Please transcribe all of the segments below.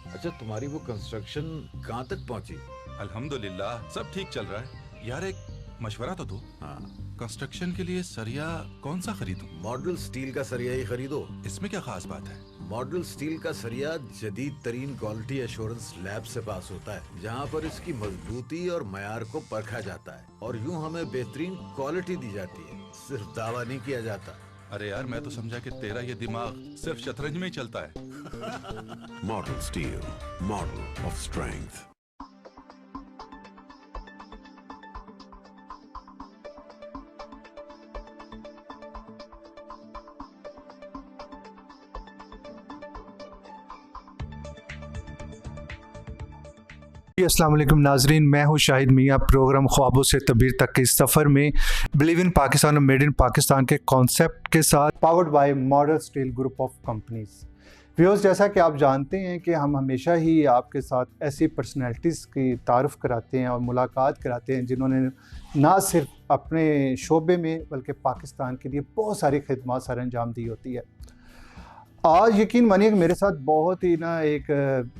अच्छा, तुम्हारी वो कंस्ट्रक्शन कहाँ तक पहुंची? अल्हम्दुलिल्लाह सब ठीक चल रहा है। यार एक मशवरा तो दो। हाँ, कंस्ट्रक्शन के लिए सरिया कौन सा खरीदूं? मॉडल स्टील का सरिया ही खरीदो। इसमें क्या खास बात है? मॉडल स्टील का सरिया जदीद तरीन क्वालिटी एश्योरेंस लैब से पास होता है, जहाँ पर इसकी मजबूती और मयार को परखा जाता है और यूं हमें बेहतरीन क्वालिटी दी जाती है। सिर्फ दावा नहीं किया जाता। अरे यार, मैं तो समझा कि तेरा ये दिमाग सिर्फ शतरंज में ही चलता है। Model Steel, model of strength. अस्सलाम वालेकुम नाजरीन, मैं हूं शाहिद मियाँ। प्रोग्राम ख्वाबों से तबीर तक के इस सफ़र में बिलीव इन पाकिस्तान और मेड इन पाकिस्तान के कॉन्सेप्ट के साथ powered by model steel group of companies. Viewers, जैसा कि आप जानते हैं कि हम हमेशा ही आपके साथ ऐसी पर्सनैलिटीज़ की तारुफ़ कराते हैं और मुलाकात कराते हैं जिन्होंने ना सिर्फ अपने शोबे में बल्कि पाकिस्तान के लिए बहुत सारी खिदमत सर अंजाम दी होती है। आज यकीन मानिए कि मेरे साथ बहुत ही एक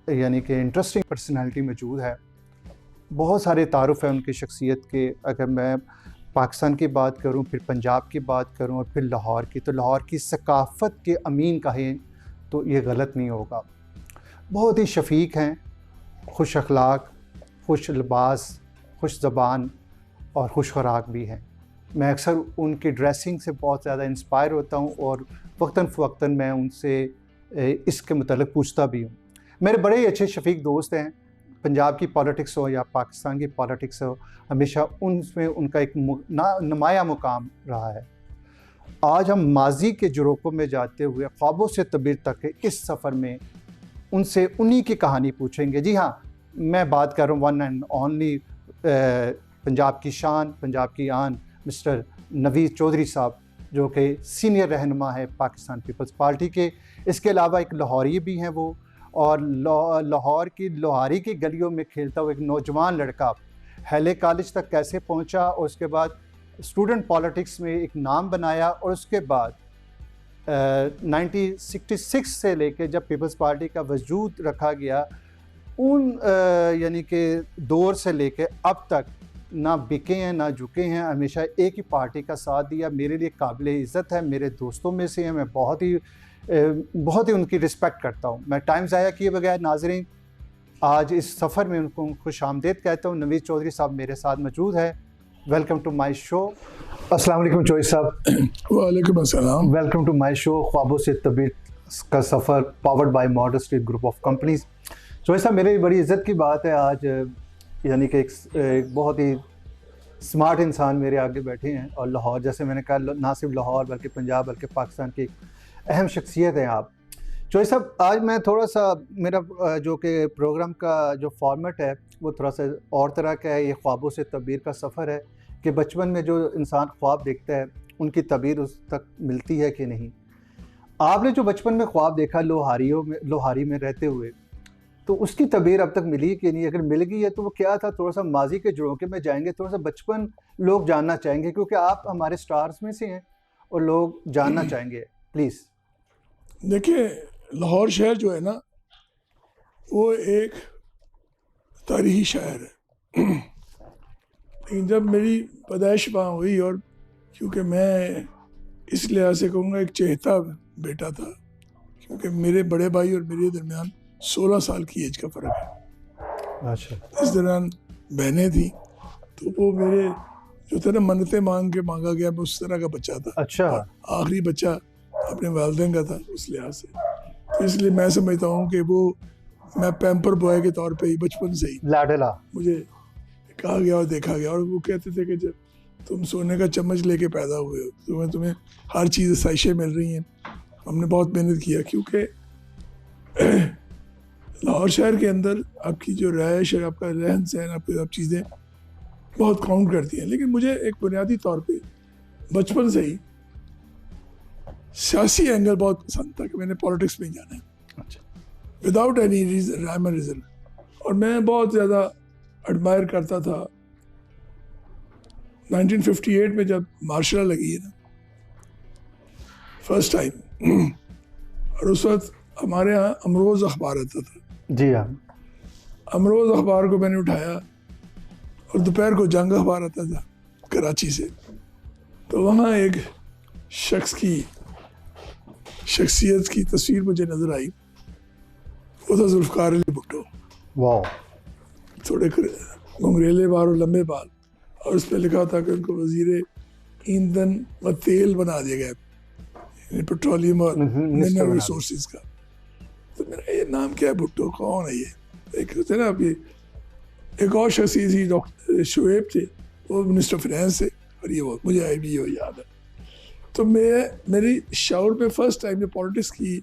यानी कि इंटरेस्टिंग पर्सनालिटी मौजूद है। बहुत सारे तारुफ़ हैं उनकी शख्सियत के। अगर मैं पाकिस्तान की बात करूं, फिर पंजाब की बात करूं और फिर लाहौर की, तो लाहौर की सकाफ़त के अमीन कहें तो ये गलत नहीं होगा। बहुत ही शफ़ीक हैं, खुश अखलाक, खुश लिबास, खुश ज़बान और खुश खुराक भी हैं। मैं अक्सर उनकी ड्रेसिंग से बहुत ज़्यादा इंस्पायर होता हूँ और वक्तन फ़वक्तन मैं उनसे इसके मुतल्लिक़ पूछता भी हूँ। मेरे बड़े ही अच्छे शफ़ीक दोस्त हैं। पंजाब की पॉलिटिक्स हो या पाकिस्तान की पॉलिटिक्स हो, हमेशा उनमें उनका एक नुमाया मुकाम रहा है। आज हम माजी के जुरोकों में जाते हुए ख्वाबों से तबीर तक के इस सफ़र में उनसे उन्हीं की कहानी पूछेंगे। जी हाँ, मैं बात कर रहा हूँ वन एंड ओनली पंजाब की शान, पंजाब की आन, मिस्टर नवीद चौधरी साहब, जो कि सीनियर रहनुमा है पाकिस्तान पीपल्स पार्टी के। इसके अलावा एक लाहौरी भी हैं वो, और लाहौर की लोहारी की गलियों में खेलता हुआ एक नौजवान लड़का हैले कॉलेज तक कैसे पहुंचा और उसके बाद स्टूडेंट पॉलिटिक्स में एक नाम बनाया, और उसके बाद 1966 से लेकर जब पीपल्स पार्टी का वजूद रखा गया, उन यानी कि दौर से लेकर अब तक ना बिके हैं ना झुके हैं, हमेशा एक ही पार्टी का साथ दिया। मेरे लिए काबिल इज़्ज़त है, मेरे दोस्तों में से हैं। मैं बहुत ही उनकी रिस्पेक्ट करता हूँ। मैं टाइम ज़ाया किए बगैर नाज़रीन आज इस सफ़र में उनको खुश आमदीद कहता हूँ। नवीद चौधरी साहब मेरे साथ मौजूद है। Welcome to my show. अस्सलाम वालेकुम चौधरी साहब। वालेकुम अस्सलाम। वेलकम टू माय शो ख्वाबों से तबीर का सफ़र, powered by model steel group of companies. Chaudhary साहब, मेरी बड़ी इज़्ज़त की बात है आज, यानी कि एक बहुत ही स्मार्ट इंसान मेरे आगे बैठे हैं, और लाहौर, जैसे मैंने कहा, ना सिर्फ लाहौर बल्कि पंजाब बल्कि पाकिस्तान की अहम शख्सियत हैं आप। चौधरी साहब, आज मैं थोड़ा सा, मेरा जो कि प्रोग्राम का जो फॉर्मेट है वो थोड़ा सा और तरह का है। ये ख्वाबों से तबीर का सफ़र है कि बचपन में जो इंसान ख्वाब देखता है उनकी तबीर उस तक मिलती है कि नहीं। आपने जो बचपन में ख्वाब देखा लोहारी में रहते हुए, तो उसकी तबीर अब तक मिली कि नहीं? अगर मिल गई है तो वो क्या था? थोड़ा सा माजी के झरोखे में जाएंगे, थोड़ा सा बचपन लोग जानना चाहेंगे, क्योंकि आप हमारे स्टार्स में से हैं और लोग जानना चाहेंगे। प्लीज़। देखिए, लाहौर शहर जो है ना, वो एक तारीखी शहर है। लेकिन जब मेरी पैदाइश वहाँ हुई, और क्योंकि मैं इस लिहाज से कहूँगा एक चहेता बेटा था, क्योंकि मेरे बड़े भाई और मेरे दरमियान 16 साल की एज का फ़र्क है। अच्छा। इस दौरान बहनें थी, तो वो मेरे जो थे ना, मन्नतें मांग के मांगा गया, मैं उस तरह का बच्चा था। अच्छा। आखिरी बच्चा अपने वालिदैन का था उस लिहाज से। तो इसलिए मैं समझता हूँ कि वो मैं पैम्पर बॉय के तौर पे ही बचपन से ही लाडला मुझे कहा गया और देखा गया। और वो कहते थे कि जब तुम सोने का चम्मच लेके पैदा हुए हो, तो तुम्हें हर चीज़ आसाइशें मिल रही हैं। हमने बहुत मेहनत किया, क्योंकि लाहौर शहर के अंदर आपकी जो रहायश है, आपका रहन सहन, आपकी सब चीज़ें बहुत काउंट करती हैं। लेकिन मुझे एक बुनियादी तौर पे बचपन से ही सियासी एंगल बहुत पसंद था कि मैंने पॉलिटिक्स में जाना है। अच्छा। Without any reason. और मैं बहुत ज़्यादा एडमायर करता था 1958 में जब मार्शल लगी है ना, फर्स्ट टाइम, और उस वक्त हमारे यहाँ अमरोज़ अखबार आता था। जी हाँ। अमरोज़ अखबार को मैंने उठाया और दोपहर को जंग अखबार आता था कराची से। तो वहाँ एक शख्स की शख्सियत की तस्वीर मुझे नज़र आई। वो था जुल्फ़कार अली भुट्टो। वाह। थोड़े घुंघरेले बाल और लंबे बाल, और उस पर लिखा था कि उनको वजीर ईंधन व तेल बना दिया गया, पेट्रोलियम और मिनरल रिसोर्सेज का। तो मेरा ये नाम क्या है, भुट्टो कौन है ये? एक होते ना अभी एक और शख्सियत थी, डॉक्टर शुएब थे, वो मिनिस्टर फाइनेंस थे, और ये वो मुझे अभी वो याद है। तो मेरी शाउर में फर्स्ट टाइम जो पॉलिटिक्स की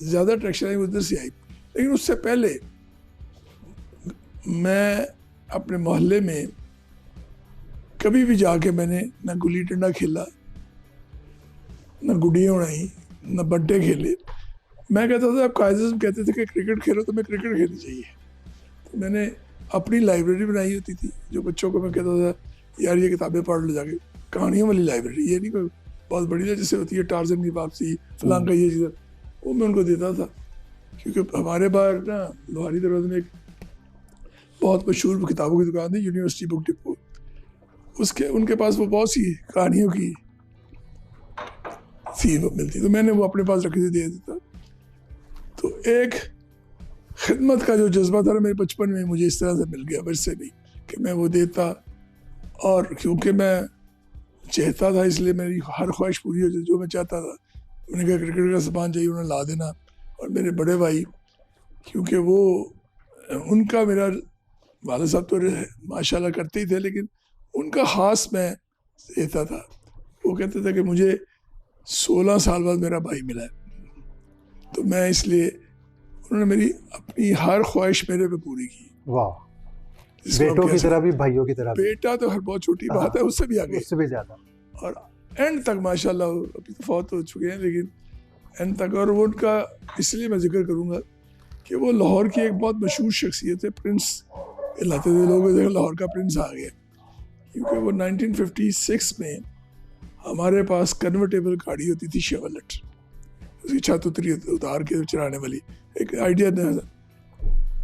ज़्यादा अट्रैक्शन आई उधर से आई। लेकिन उससे पहले मैं अपने मोहल्ले में कभी भी जाके मैंने ना गुल्ली डंडा खेला, ना गुड़ियाँ उड़ाई, ना बड्डे खेले। मैं कहता था, अब कायदे कहते थे कि क्रिकेट खेलो, तो मैं क्रिकेट खेलनी चाहिए। तो मैंने अपनी लाइब्रेरी बनाई होती थी, जो बच्चों को मैं कहता था यार ये किताबें पढ़ लो जाके, कहानियों वाली लाइब्रेरी, ये नहीं कोई बहुत बड़ी ना जैसे होती है टार्जन की वापसी फलां का ये चीज़, वो मैं उनको देता था। क्योंकि हमारे बाहर ना लोहारी दरवाजे में एक बहुत मशहूर किताबों की दुकान थी, यूनिवर्सिटी बुक डिपो, उसके उनके पास वो बहुत सी कहानियों की थी वो मिलती, तो मैंने वो अपने पास रखी थी, दे देता। तो एक खिदमत का जो जज्बा था ना मेरे बचपन में, मुझे इस तरह से मिल गया वैसे भी कि मैं वो देता, और क्योंकि मैं चाहता था इसलिए मेरी हर ख्वाहिश पूरी हो जाए जो मैं चाहता था। मैंने कहा क्रिकेट का सामान चाहिए, उन्हें ला देना। और मेरे बड़े भाई, क्योंकि वो उनका मेरा वाला साहब तो माशाल्लाह करते ही थे, लेकिन उनका खास मैं देता था। वो कहते थे कि मुझे 16 साल बाद मेरा भाई मिला है, तो मैं इसलिए उन्होंने मेरी अपनी हर ख्वाहिश मेरे पे पूरी की। वाह। बेटों की तरह भी, भाइयों की तरह भी। बेटा तो हर बहुत छोटी बात है, उससे भी आगे, उससे भी ज्यादा। और एंड तक माशाल्लाह, अभी तो फौत हो चुके हैं, लेकिन एंड तक। और वो उनका इसलिए मैं जिक्र करूँगा कि वो लाहौर की एक बहुत मशहूर शख्सियत है, प्रिंस कहलाते थे लोग, लाहौर का प्रिंस आ गया। क्योंकि वो 1956 में हमारे पास कन्वर्टेबल गाड़ी होती थी शेवलेट, उसकी छत उतार के चलाने वाली, एक आइडिया नया था,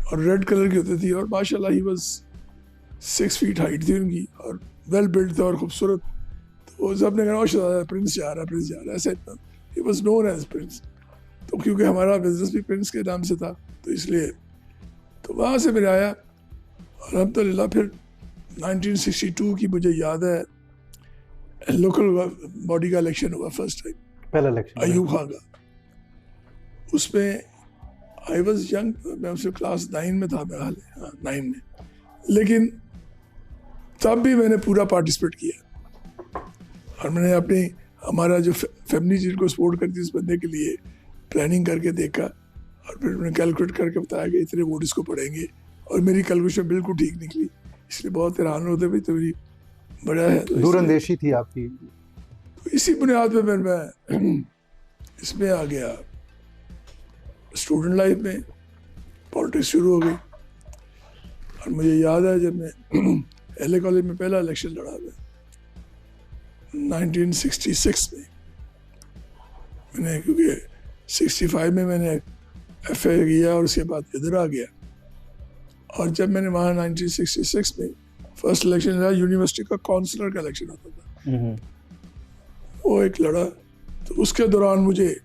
और रेड कलर की होती थी। और माशाल्लाह ही वाज 6 फीट हाइट थी उनकी, और वेल बिल्ड था और खूबसूरत। तो वो सबने कहा शहजादा प्रिंस जा रहा है, प्रिंस जा रहा है, ऐसे ही वाज नोन एज प्रिंस। तो क्योंकि हमारा बिजनेस भी प्रिंस के नाम से था, तो इसलिए तो वहाँ से मेरे आया। और अल्हम्दुलिल्लाह फिर 1962 की मुझे याद है, लोकल बॉडी का इलेक्शन हुआ फर्स्ट टाइम, पहला इलेक्शन अयूब खान का। उसमें आई वॉज यंग, मैं उससे क्लास 9 में था मेरा हाल, हाँ 9 में, लेकिन तब भी मैंने पूरा पार्टिसिपेट किया। और मैंने अपनी हमारा जो फैमिली जिनको सपोर्ट करती उस बंदे के लिए प्लानिंग करके देखा, और फिर मैंने कैलकुलेट करके बताया कि इतने वोट इसको पड़ेंगे, और मेरी कैलकुलेशन बिल्कुल ठीक निकली। इसलिए बहुत हैरान होते भाई, तो मेरी बड़ा है, तो दूरंदेशी थी आपकी। तो इसी बुनियाद पे मैं इसमें आ गया, स्टूडेंट लाइफ में पॉलिटिक्स शुरू हो गई। और मुझे याद है जब मैं एलए कॉलेज में पहला इलेक्शन लड़ा था 1966 में, मैंने क्योंकि 65 में मैंने FA किया और उसके बाद इधर आ गया। और जब मैंने वहाँ 1966 में फर्स्ट इलेक्शन लड़ा, यूनिवर्सिटी का काउंसलर का इलेक्शन होता था, वो एक लड़ा। तो उसके दौरान मुझे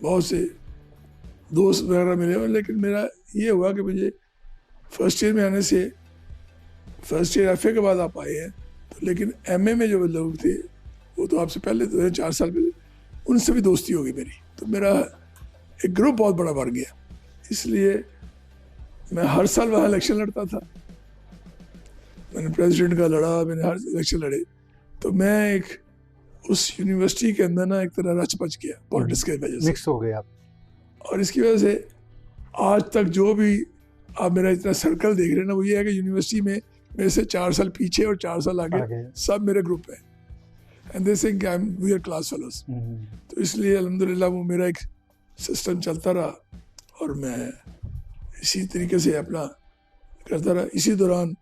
बहुत से दोस्त वगैरह मिले, लेकिन मेरा ये हुआ कि मुझे फर्स्ट ईयर में आने से, फर्स्ट ईयर FA के बाद आप आए हैं, तो लेकिन MA में जो लोग थे वो तो आपसे पहले तो 4 साल पहले, उनसे भी दोस्ती हो गई मेरी। तो मेरा एक ग्रुप बहुत बड़ा बढ़ गया, इसलिए मैं हर साल वहाँ इलेक्शन लड़ता था। मैंने प्रेसिडेंट का लड़ा, मैंने हर इलेक्शन लड़े। तो मैं एक उस यूनिवर्सिटी के अंदर ना एक तरह रच पच गया पॉलिटिक्स के वजह से, मिक्स हो गए आप। और इसकी वजह से आज तक जो भी आप मेरा इतना सर्कल देख रहे हैं ना, वो ये है कि यूनिवर्सिटी में मेरे से 4 साल पीछे और 4 साल आगे सब मेरे ग्रुप है, and they think I am we are class fellows. तो इसलिए अल्हम्दुलिल्लाह वो मेरा एक सिस्टम चलता रहा, और मैं इसी तरीके से अपना करता रहा। इसी दौरान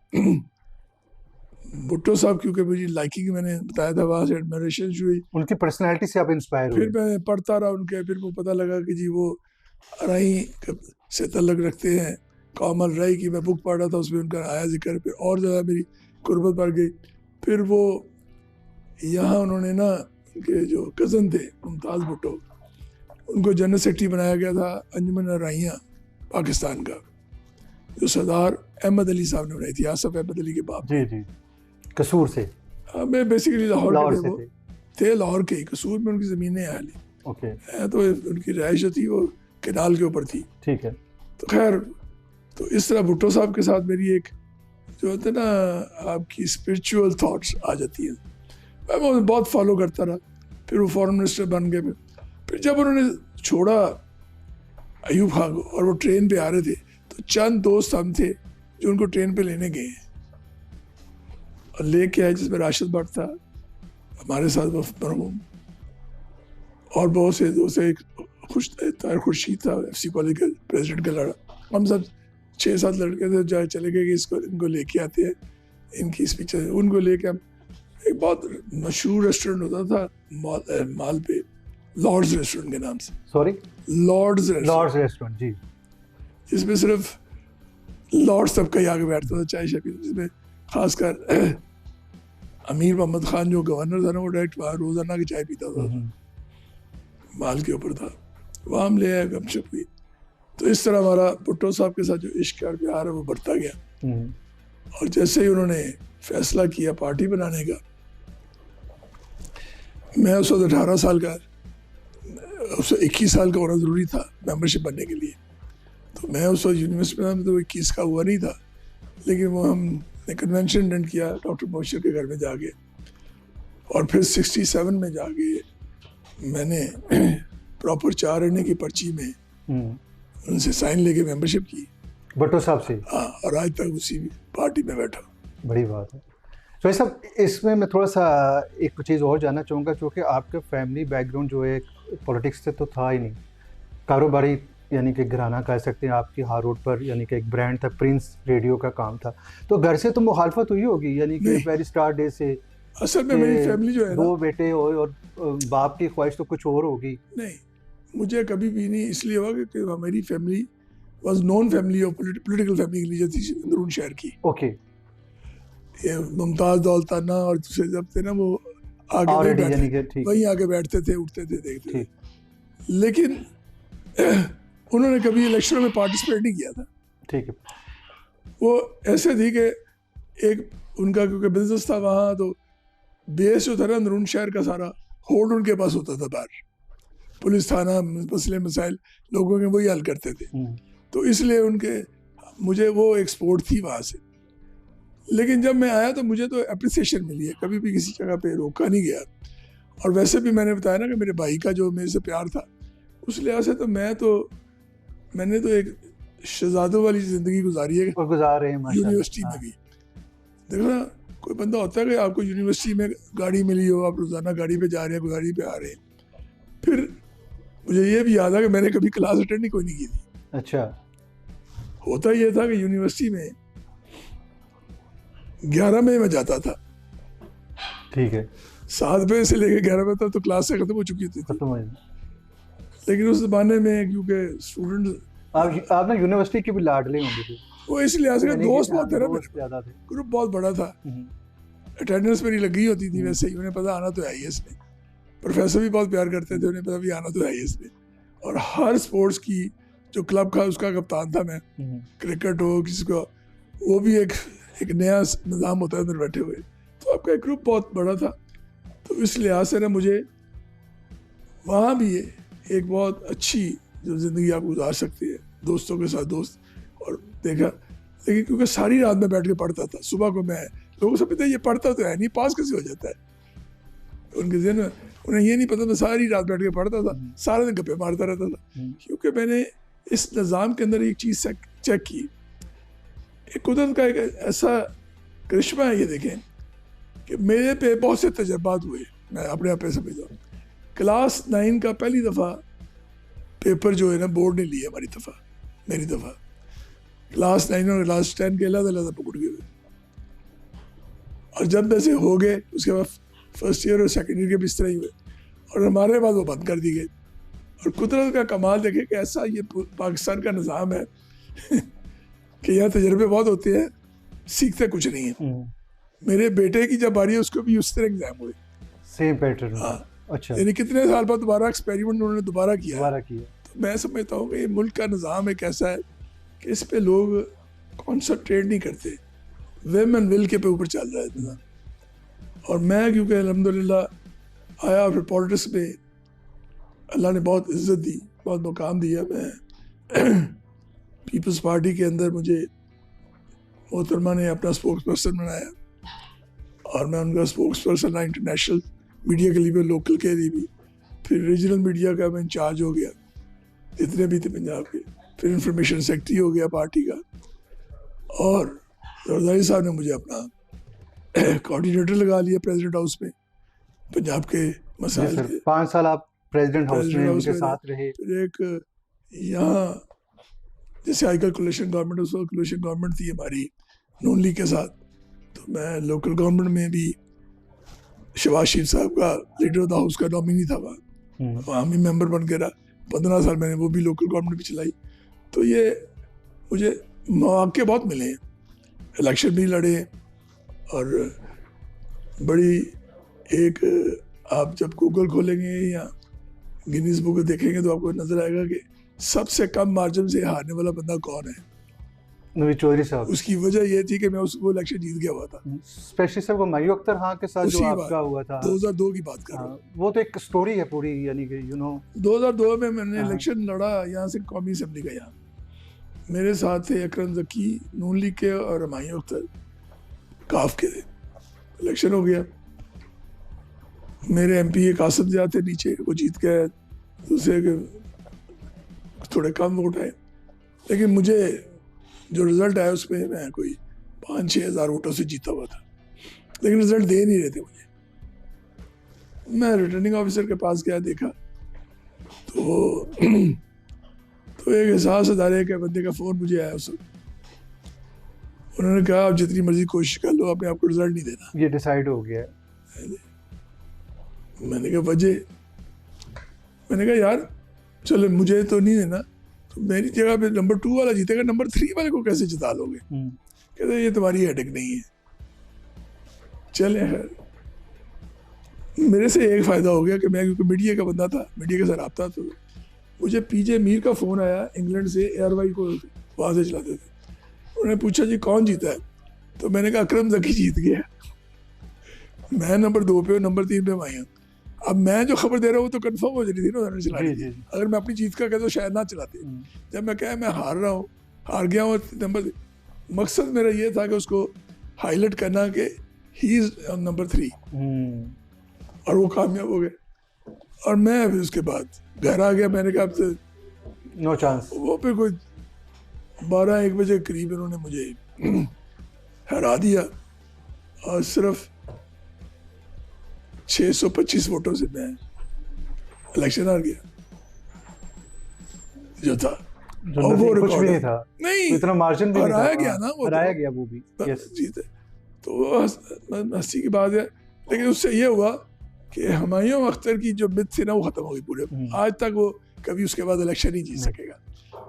भुट्टो साहब क्योंकि मुझे लाइकिंग मैंने बताया था, वहाँ से एडमिरेशन शुरू हुई। उनकी पर्सनैलिटी से आप इंस्पायर हुए? फिर मैं पढ़ता रहा उनके, फिर वो पता लगा कि जी वो अराई से तल्लक रखते हैं, कौमल राई की मैं बुक पढ़ रहा था, उसमें उनका आया जिक्र, फिर और ज़्यादा मेरी कुर्बत बढ़ गई। फिर वो यहाँ उन्होंने ना, उनके जो कज़न थे मुमताज़ भुट्टो, उनको जनरल सेक्रेटरी बनाया गया था अंजुमन अराइयाँ पाकिस्तान का, जो सरदार अहमद अली साहब ने बनाई थी, आसफ अहमद अली के बाप। जी जी, कसूर से। हाँ, मैं बेसिकली लाहौर लाहौर के से थे, वो थे लाहौर के ही, कसूर में उनकी ज़मीनें हैं हाली। ओके, तो उनकी रहाइश थी वो केनाल के ऊपर थी। ठीक है। तो खैर, तो इस तरह भुट्टो साहब के साथ मेरी एक जो होता है ना आपकी स्पिरिचुअल थॉट्स आ जाती हैं, मैं वो बहुत फॉलो करता रहा। फिर वो फॉरेन मिनिस्टर बन गए। फिर जब उन्होंने छोड़ा अयूब खान को और वो ट्रेन पे आ रहे थे, तो चंद दोस्त हम थे जो उनको ट्रेन पे लेने गए और लेके आए, जिसमें राशिद भट्ट था हमारे साथ, वो मरहूम, और बहुत से दोस्त, एक ताहिर खुर्शीद था FC कॉलेज का प्रेसिडेंट का लड़ा। हम सब 6-7 लड़के थे, जाए चले गए कि इसको इनको लेके आते हैं, इनकी स्पीचेस। उनको लेके हम एक बहुत मशहूर रेस्टोरेंट होता था माल पे, लॉर्ड्स रेस्टोरेंट के नाम से। सॉरी, लॉर्ड्स रेस्टोरेंट, जी। जिसमें सिर्फ लॉर्ड्स तबका ही आगे बैठता था चाय पीते, जिसमें खासकर अमीर मोहम्मद खान जो गवर्नर था ना, वो डायरेक्ट वहाँ रोजाना की चाय पीता था, माल के ऊपर था। वहाँ हम ले आए, गपशप हुई। तो इस तरह हमारा भुट्टो साहब के साथ जो इश्क और प्यार है वो बढ़ता गया। और जैसे ही उन्होंने फैसला किया पार्टी बनाने का, मैं उस वक्त 18 साल का, उस 21 साल का होना ज़रूरी था मेंबरशिप बनने के लिए। तो मैं उस वक्त यूनिवर्सिटी में, तो 21 का हुआ नहीं था, लेकिन वो हमने कन्वेंशन अटेंड किया डॉक्टर मोशर के घर में जाके, और फिर 67 में जाके मैंने प्रॉपर 4 आने की पर्ची में उनसे साइन लेके मेंबरशिप की, भुट्टो साहब से। हाँ, और आज तक उसी पार्टी में बैठा। बड़ी बात है। तो ये सब, इसमें मैं थोड़ा सा एक चीज़ और जानना चाहूँगा, क्योंकि आपका फैमिली बैकग्राउंड जो है पॉलिटिक्स से तो था ही नहीं, कारोबारी यानी कि घराना कह सकते हैं। आपकी हार रोड पर यानी कि एक ब्रांड था, प्रिंस रेडियो का काम था। तो घर से तो मुखालफत हुई होगी, यानी कि वेरी स्टार्ट डे से। असल में मेरी फैमिली जो है ना, 2 बेटे और बाप की ख्वाहिश तो कुछ और होगी। नहीं, मुझे कभी भी नहीं इसलिए हुआ कि मेरी फैमिली वाज नॉन फैमिली और पॉलिटिकल फैमिली के लिए थी अंदरून शहर की। ओके, ये मुमताज़ दौलताना और दूसरे जब थे ना, वो आगे वहीं आगे बैठते थे, उठते थे, देखते थे। लेकिन उन्होंने कभी इलेक्शन में पार्टिसिपेट नहीं किया था। ठीक है। वो ऐसे थी कि एक उनका क्योंकि बिजनेस था वहाँ, तो बेस जो था ना अंदरून शहर का सारा होल्ड उनके पास होता था। बाहर पुलिस थाना, मसले मसाइल लोगों के वही हल करते थे। तो इसलिए मुझे वो एक्सपोर्ट थी वहाँ से। लेकिन जब मैं आया तो मुझे तो अप्रिसिएशन मिली है, कभी भी किसी जगह पे रोका नहीं गया। और वैसे भी मैंने बताया ना कि मेरे भाई का जो मेरे से प्यार था, उस लिहाज से तो मैंने तो एक शहजादों वाली ज़िंदगी गुजारी है, और गुजार रहे हैं यूनिवर्सिटी में भी। देखो ना, कोई बंदा होता है कि आपको यूनिवर्सिटी में गाड़ी मिली हो, आप रोज़ाना गाड़ी पे जा रहे हैं, गाड़ी पे आ रहे हैं। फिर मुझे ये भी याद है कि मैंने कभी क्लास अटेंड नहीं कोई नहीं की थी। अच्छा। होता ये था कि यूनिवर्सिटी में 11 बजे मैं जाता था। ठीक है। 7 बजे से लेकर 11 बजे तक तो क्लास से खत्म हो चुकी थी। लेकिन उस जमाने में क्योंकि स्टूडेंट, आप ना यूनिवर्सिटी के भी लाडले होंगे थे, वो इसलिए दोस्त बहुत थे ना, मेरे ग्रुप बहुत बड़ा था, अटेंडेंस मेरी लगी होती थी। वैसे ही उन्हें पता आना तो है ही इसने, प्रोफेसर भी बहुत प्यार करते थे, उन्हें पता भी आना तो है ही इसने। और हर स्पोर्ट्स की जो क्लब का उसका कप्तान था मैं, क्रिकेट हो किसी को, वो भी एक नया निज़ाम होता है अंदर बैठे हुए। तो आपका एक ग्रुप बहुत बड़ा था। तो इस लिहाज से ना मुझे वहाँ भी एक बहुत अच्छी जो ज़िंदगी आप गुजार सकती है दोस्तों के साथ, दोस्त। और देखा, लेकिन क्योंकि सारी रात में बैठ के पढ़ता था, सुबह को मैं लोगों से पता ये पढ़ता तो है नहीं, पास कैसे हो जाता है। उनके ज़हन में उन्हें ये नहीं पता, मैं सारी रात बैठ के पढ़ता था, सारा दिन गप्पे मारता रहता था। क्योंकि मैंने इस निज़ाम के अंदर एक चीज़ चेक की, एक कुदरत का एक ऐसा करिश्मा है। ये देखें कि मेरे पे बहुत से तजर्बात हुए, मैं अपने आप पे समझता हूँ। क्लास 9 का पहली दफ़ा पेपर जो है ना बोर्ड ने लिया मेरी दफ़ा। क्लास 9 और क्लास 10 के अलग अलग पकड़ गए। और जब वैसे हो गए उसके बाद फर्स्ट ईयर और सेकेंड ईयर के भी इस तरह ही हुए, और हमारे बाद वो बंद कर दी गई। और कुदरत का कमाल देखे कि ऐसा ये पाकिस्तान का निज़ाम है कि यहाँ तजर्बे बहुत होते हैं, सीखते कुछ नहीं है। मेरे बेटे की जब बारी है उसको भी उस तरह एग्जाम हुए, सेम पैटर्न। हाँ। अच्छा, यानी कितने साल बाद दोबारा एक्सपेरिमेंट उन्होंने दोबारा किया। किया। तो मैं समझता हूँ कि ये मुल्क का निज़ाम एक ऐसा है कि इस पे लोग कॉन्सनट्रेट नहीं करते, विम एंड विल के पे ऊपर चल रहा है निज़ाम। और मैं क्योंकि अल्हम्दुलिल्लाह आया फिर पॉलिटिक्स में, अल्लाह ने बहुत इज्जत दी, बहुत मुकाम दिया। मैं पीपल्स पार्टी के अंदर मुझे मोहतरमा ने अपना स्पोक्स पर्सन बनाया, और मैं उनका स्पोक्स पर्सन रहा इंटरनेशनल मीडिया के लिए भी, लोकल के लिए भी। फिर रीजनल मीडिया का मैं इंचार्ज हो गया जितने भी थे पंजाब के। फिर इंफॉर्मेशन सेक्रेटरी हो गया पार्टी का, और जरदारी साहब ने मुझे अपना कोऑर्डिनेटर लगा लिया प्रेसिडेंट हाउस में पंजाब के मसाइल के। 5 साल आप प्रेसिडेंट हाउस में उनके में साथ रहे। फिर एक यहाँ जैसे आजकल कोलिशन गवर्नमेंट, उस वक्त कोलिशन गवर्नमेंट थी हमारी नून लीग के साथ, तो मैं लोकल गवर्नमेंट में भी शहबाज शरीफ साहब का लीडर ऑफ द हाउस का नॉमिनी था वहाँ भी मेंबर बन के रहा। 15 साल मैंने वो भी लोकल गवर्नमेंट भी चलाई। तो ये मुझे मौके बहुत मिले हैं, इलेक्शन भी लड़े, और बड़ी एक आप जब गूगल खोलेंगे या गिनीज बुक देखेंगे तो आपको नजर आएगा कि सबसे कम मार्जिन से हारने वाला बंदा कौन है। नवीद चौधरी साहब। उसकी वजह ये थी कि मैं वो इलेक्शन जीत गया हुआ था। स्पेशली सर वो मायूक अख्तर खान के साथ जो उसी आपका हुआ था 2002 की बात कर रहा हूँ। वो तो एक स्टोरी है पूरी, यानी कि 2002 में मैंने इलेक्शन लड़ा यहाँ से कौमी असम्बली का। यहाँ मेरे साथ थे अकरम जकी नून लीग के और मायूक अख्तर काफ के थे। इलेक्शन हो गया, मेरे MP कासिम ज़िया थे नीचे, वो जीत गए, दूसरे के थोड़े कम वोट आए, लेकिन मुझे जो रिजल्ट आया उसमें मैं कोई 5-6 हज़ार वोटों से जीता हुआ था, लेकिन रिजल्ट दे नहीं रहे थे मुझे। मैं रिटर्निंग ऑफिसर के पास गया, देखा तो एक एहसास अदारे के बंदे का फ़ोन मुझे आया उस वक्त। उन्होंने कहा आप जितनी मर्जी कोशिश कर लो, अपने आप को रिजल्ट नहीं देना, ये डिसाइड हो गया है। मैंने कहा वजह, मैंने कहा यार चलो मुझे तो नहीं देना, तो मेरी जगह पे नंबर 2 वाला जीतेगा, नंबर 3 वाले को कैसे जिता लोगे? कहते ये तुम्हारी हेडेक नहीं है। चले खैर, मेरे से एक फ़ायदा हो गया कि मैं क्योंकि मीडिया का बंदा था, मीडिया के साथ रब्ता, तो मुझे PJ मीर का फ़ोन आया इंग्लैंड से, एयरवाई को वहाँ से चलाते थे। उन्होंने पूछा जी कौन जीता है? तो मैंने कहा अकरम जकी जीत गया। मैं नंबर 2 पे और नंबर 3 पे आई हूँ। अब मैं जो खबर दे रहा हूँ तो कंफर्म हो जाती थी ना, उन्होंने चला दी। अगर मैं अपनी जीत का कहता तो शायद ना चलाते। जब मैं क्या मैं हार रहा हूँ, हार गया हूँ नंबर, मकसद मेरा ये था कि उसको हाईलाइट करना कि ही इज नंबर 3, और वो कामयाब हो गए। और मैं फिर उसके बाद घर आ गया। मैंने कहा अब तो नो चांस। वो फिर कोई 12-1 बजे के करीब इन्होंने मुझे हरा दिया, और सिर्फ 625 वोटों से मैं इलेक्शन हार गया जो था। और वो कुछ भी नहीं था, नहीं तो इतना मार्जिन भी हराया नहीं था। गया ना, वो हराया गया वो भी। यस जीते। तो वो हंसी की बात है, लेकिन उससे ये हुआ कि हुमायूं अख्तर की जो मिथ थी ना वो खत्म हो गई पूरे। आज तक वो कभी उसके बाद इलेक्शन नहीं जीत सकेगा,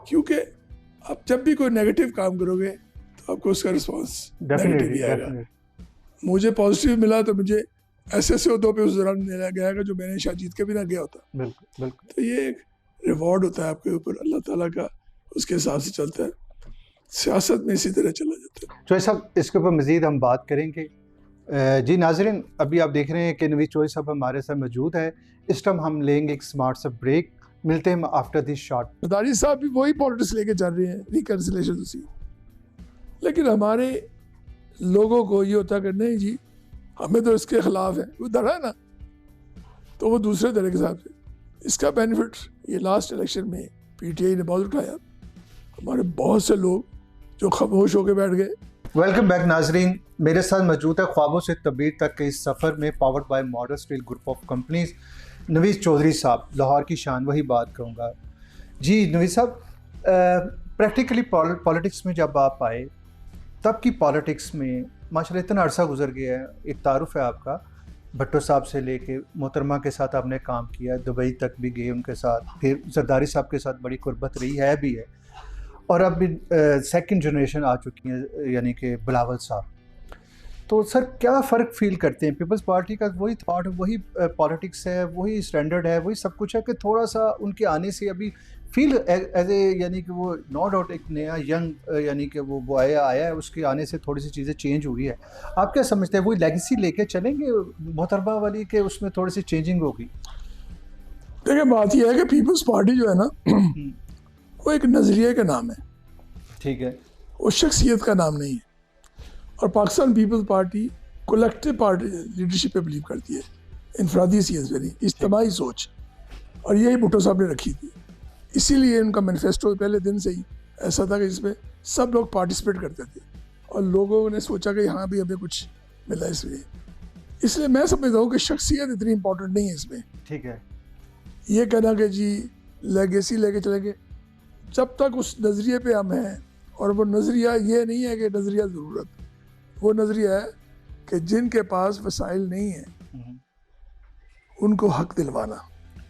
क्योंकि आप जब भी कोई नेगेटिव काम करोगे तो आपको उसका रिस्पॉन्स नेगेटिव ही आएगा। मुझे पॉजिटिव मिला तो मुझे SSO 2 पे उस दौरान मिला गया जो मैंने शायद जीत के भी ना गया होता। बिल्कुल बिल्कुल। तो ये एक रिवॉर्ड होता है आपके ऊपर, अल्लाह ताला का, उसके हिसाब से चलता है। सियासत में इसी तरह चला जाता है। चौधरी साहब, इसके ऊपर मज़ीद हम बात करेंगे। जी नाज़रीन, अभी आप देख रहे हैं कि नवीद चौधरी साहब हमारे साथ मौजूद है। इस टाइम हम लेंगे एक स्मार्ट सा ब्रेक, मिलते हैं आफ्टर दिस शॉर्ट। मदारी साहब भी वही पॉलिटिक्स लेके चल रहे हैं, रिकन्सिलेशन उसी, लेकिन हमारे लोगों को ये होता कि नहीं जी हमें तो इसके खिलाफ है, वो धड़ा है ना, तो वो दूसरे तरह के साथ। इसका बेनिफिट ये लास्ट इलेक्शन में PTI ने बहुत उठाया। हमारे बहुत से लोग जो खामोश होकर बैठ गए। वेलकम बैक नाजरीन, मेरे साथ मौजूद है ख्वाबों से तबीर तक के इस सफ़र में powered by Modern Steel group of companies Naveed Chaudhry साहब। लाहौर की शान वही बात कहूँगा। जी नवीद साहब, प्रैक्टिकली पॉलिटिक्स में जब आप आए तब की पॉलिटिक्स में माशाल्लाह इतना अरसा गुजर गया है, एक तारुफ है आपका, भट्टो साहब से लेके मोहतरमा के साथ आपने काम किया, दुबई तक भी गए उनके साथ, फिर जरदारी साहब के साथ बड़ी कुर्बत रही है भी है, और अब भी सेकंड जनरेशन आ चुकी है यानी कि बिलावल साहब। तो सर क्या फ़र्क फील करते हैं? पीपल्स पार्टी का वही थॉट, वही पॉलिटिक्स है, वही स्टैंडर्ड है, वही सब कुछ है, कि थोड़ा सा उनके आने से अभी फील एज ए यानी कि वो नो डाउट एक नया यंग यानी कि वो आया है, उसके आने से थोड़ी सी चीज़ें चेंज हुई है। आप क्या समझते हैं, वही लेगेसी लेके चलेंगे मोहतरमा वाली के उसमें थोड़ी सी चेंजिंग होगी? देखिए बात यह है कि पीपल्स पार्टी जो है ना वो एक नज़रिए का नाम है, ठीक है, वो शख्सियत का नाम नहीं है। और Pakistan Peoples Party collective party leadership पे बिलीव करती है, इनफरादी सीयत पे नहीं, इज्तिमाई सोच, और यही भुट्टो साहब ने रखी थी। इसीलिए उनका मैनिफेस्टो पहले दिन से ही ऐसा था कि जिसमें सब लोग पार्टिसिपेट करते थे और लोगों ने सोचा कि हाँ भी हमें कुछ मिला इसमें। इसलिए मैं समझता हूँ कि शख्सियत इतनी इंपॉर्टेंट नहीं है इसमें। ठीक है, ये कहना कि जी लेगेसी लेके चलेंगे, जब तक उस नज़रिए पे हम हैं, और वो नज़रिया ये नहीं है कि नज़रिया ज़रूरत, वो नज़रिया है कि जिनके पास वसाइल नहीं है उनको हक दिलवाना,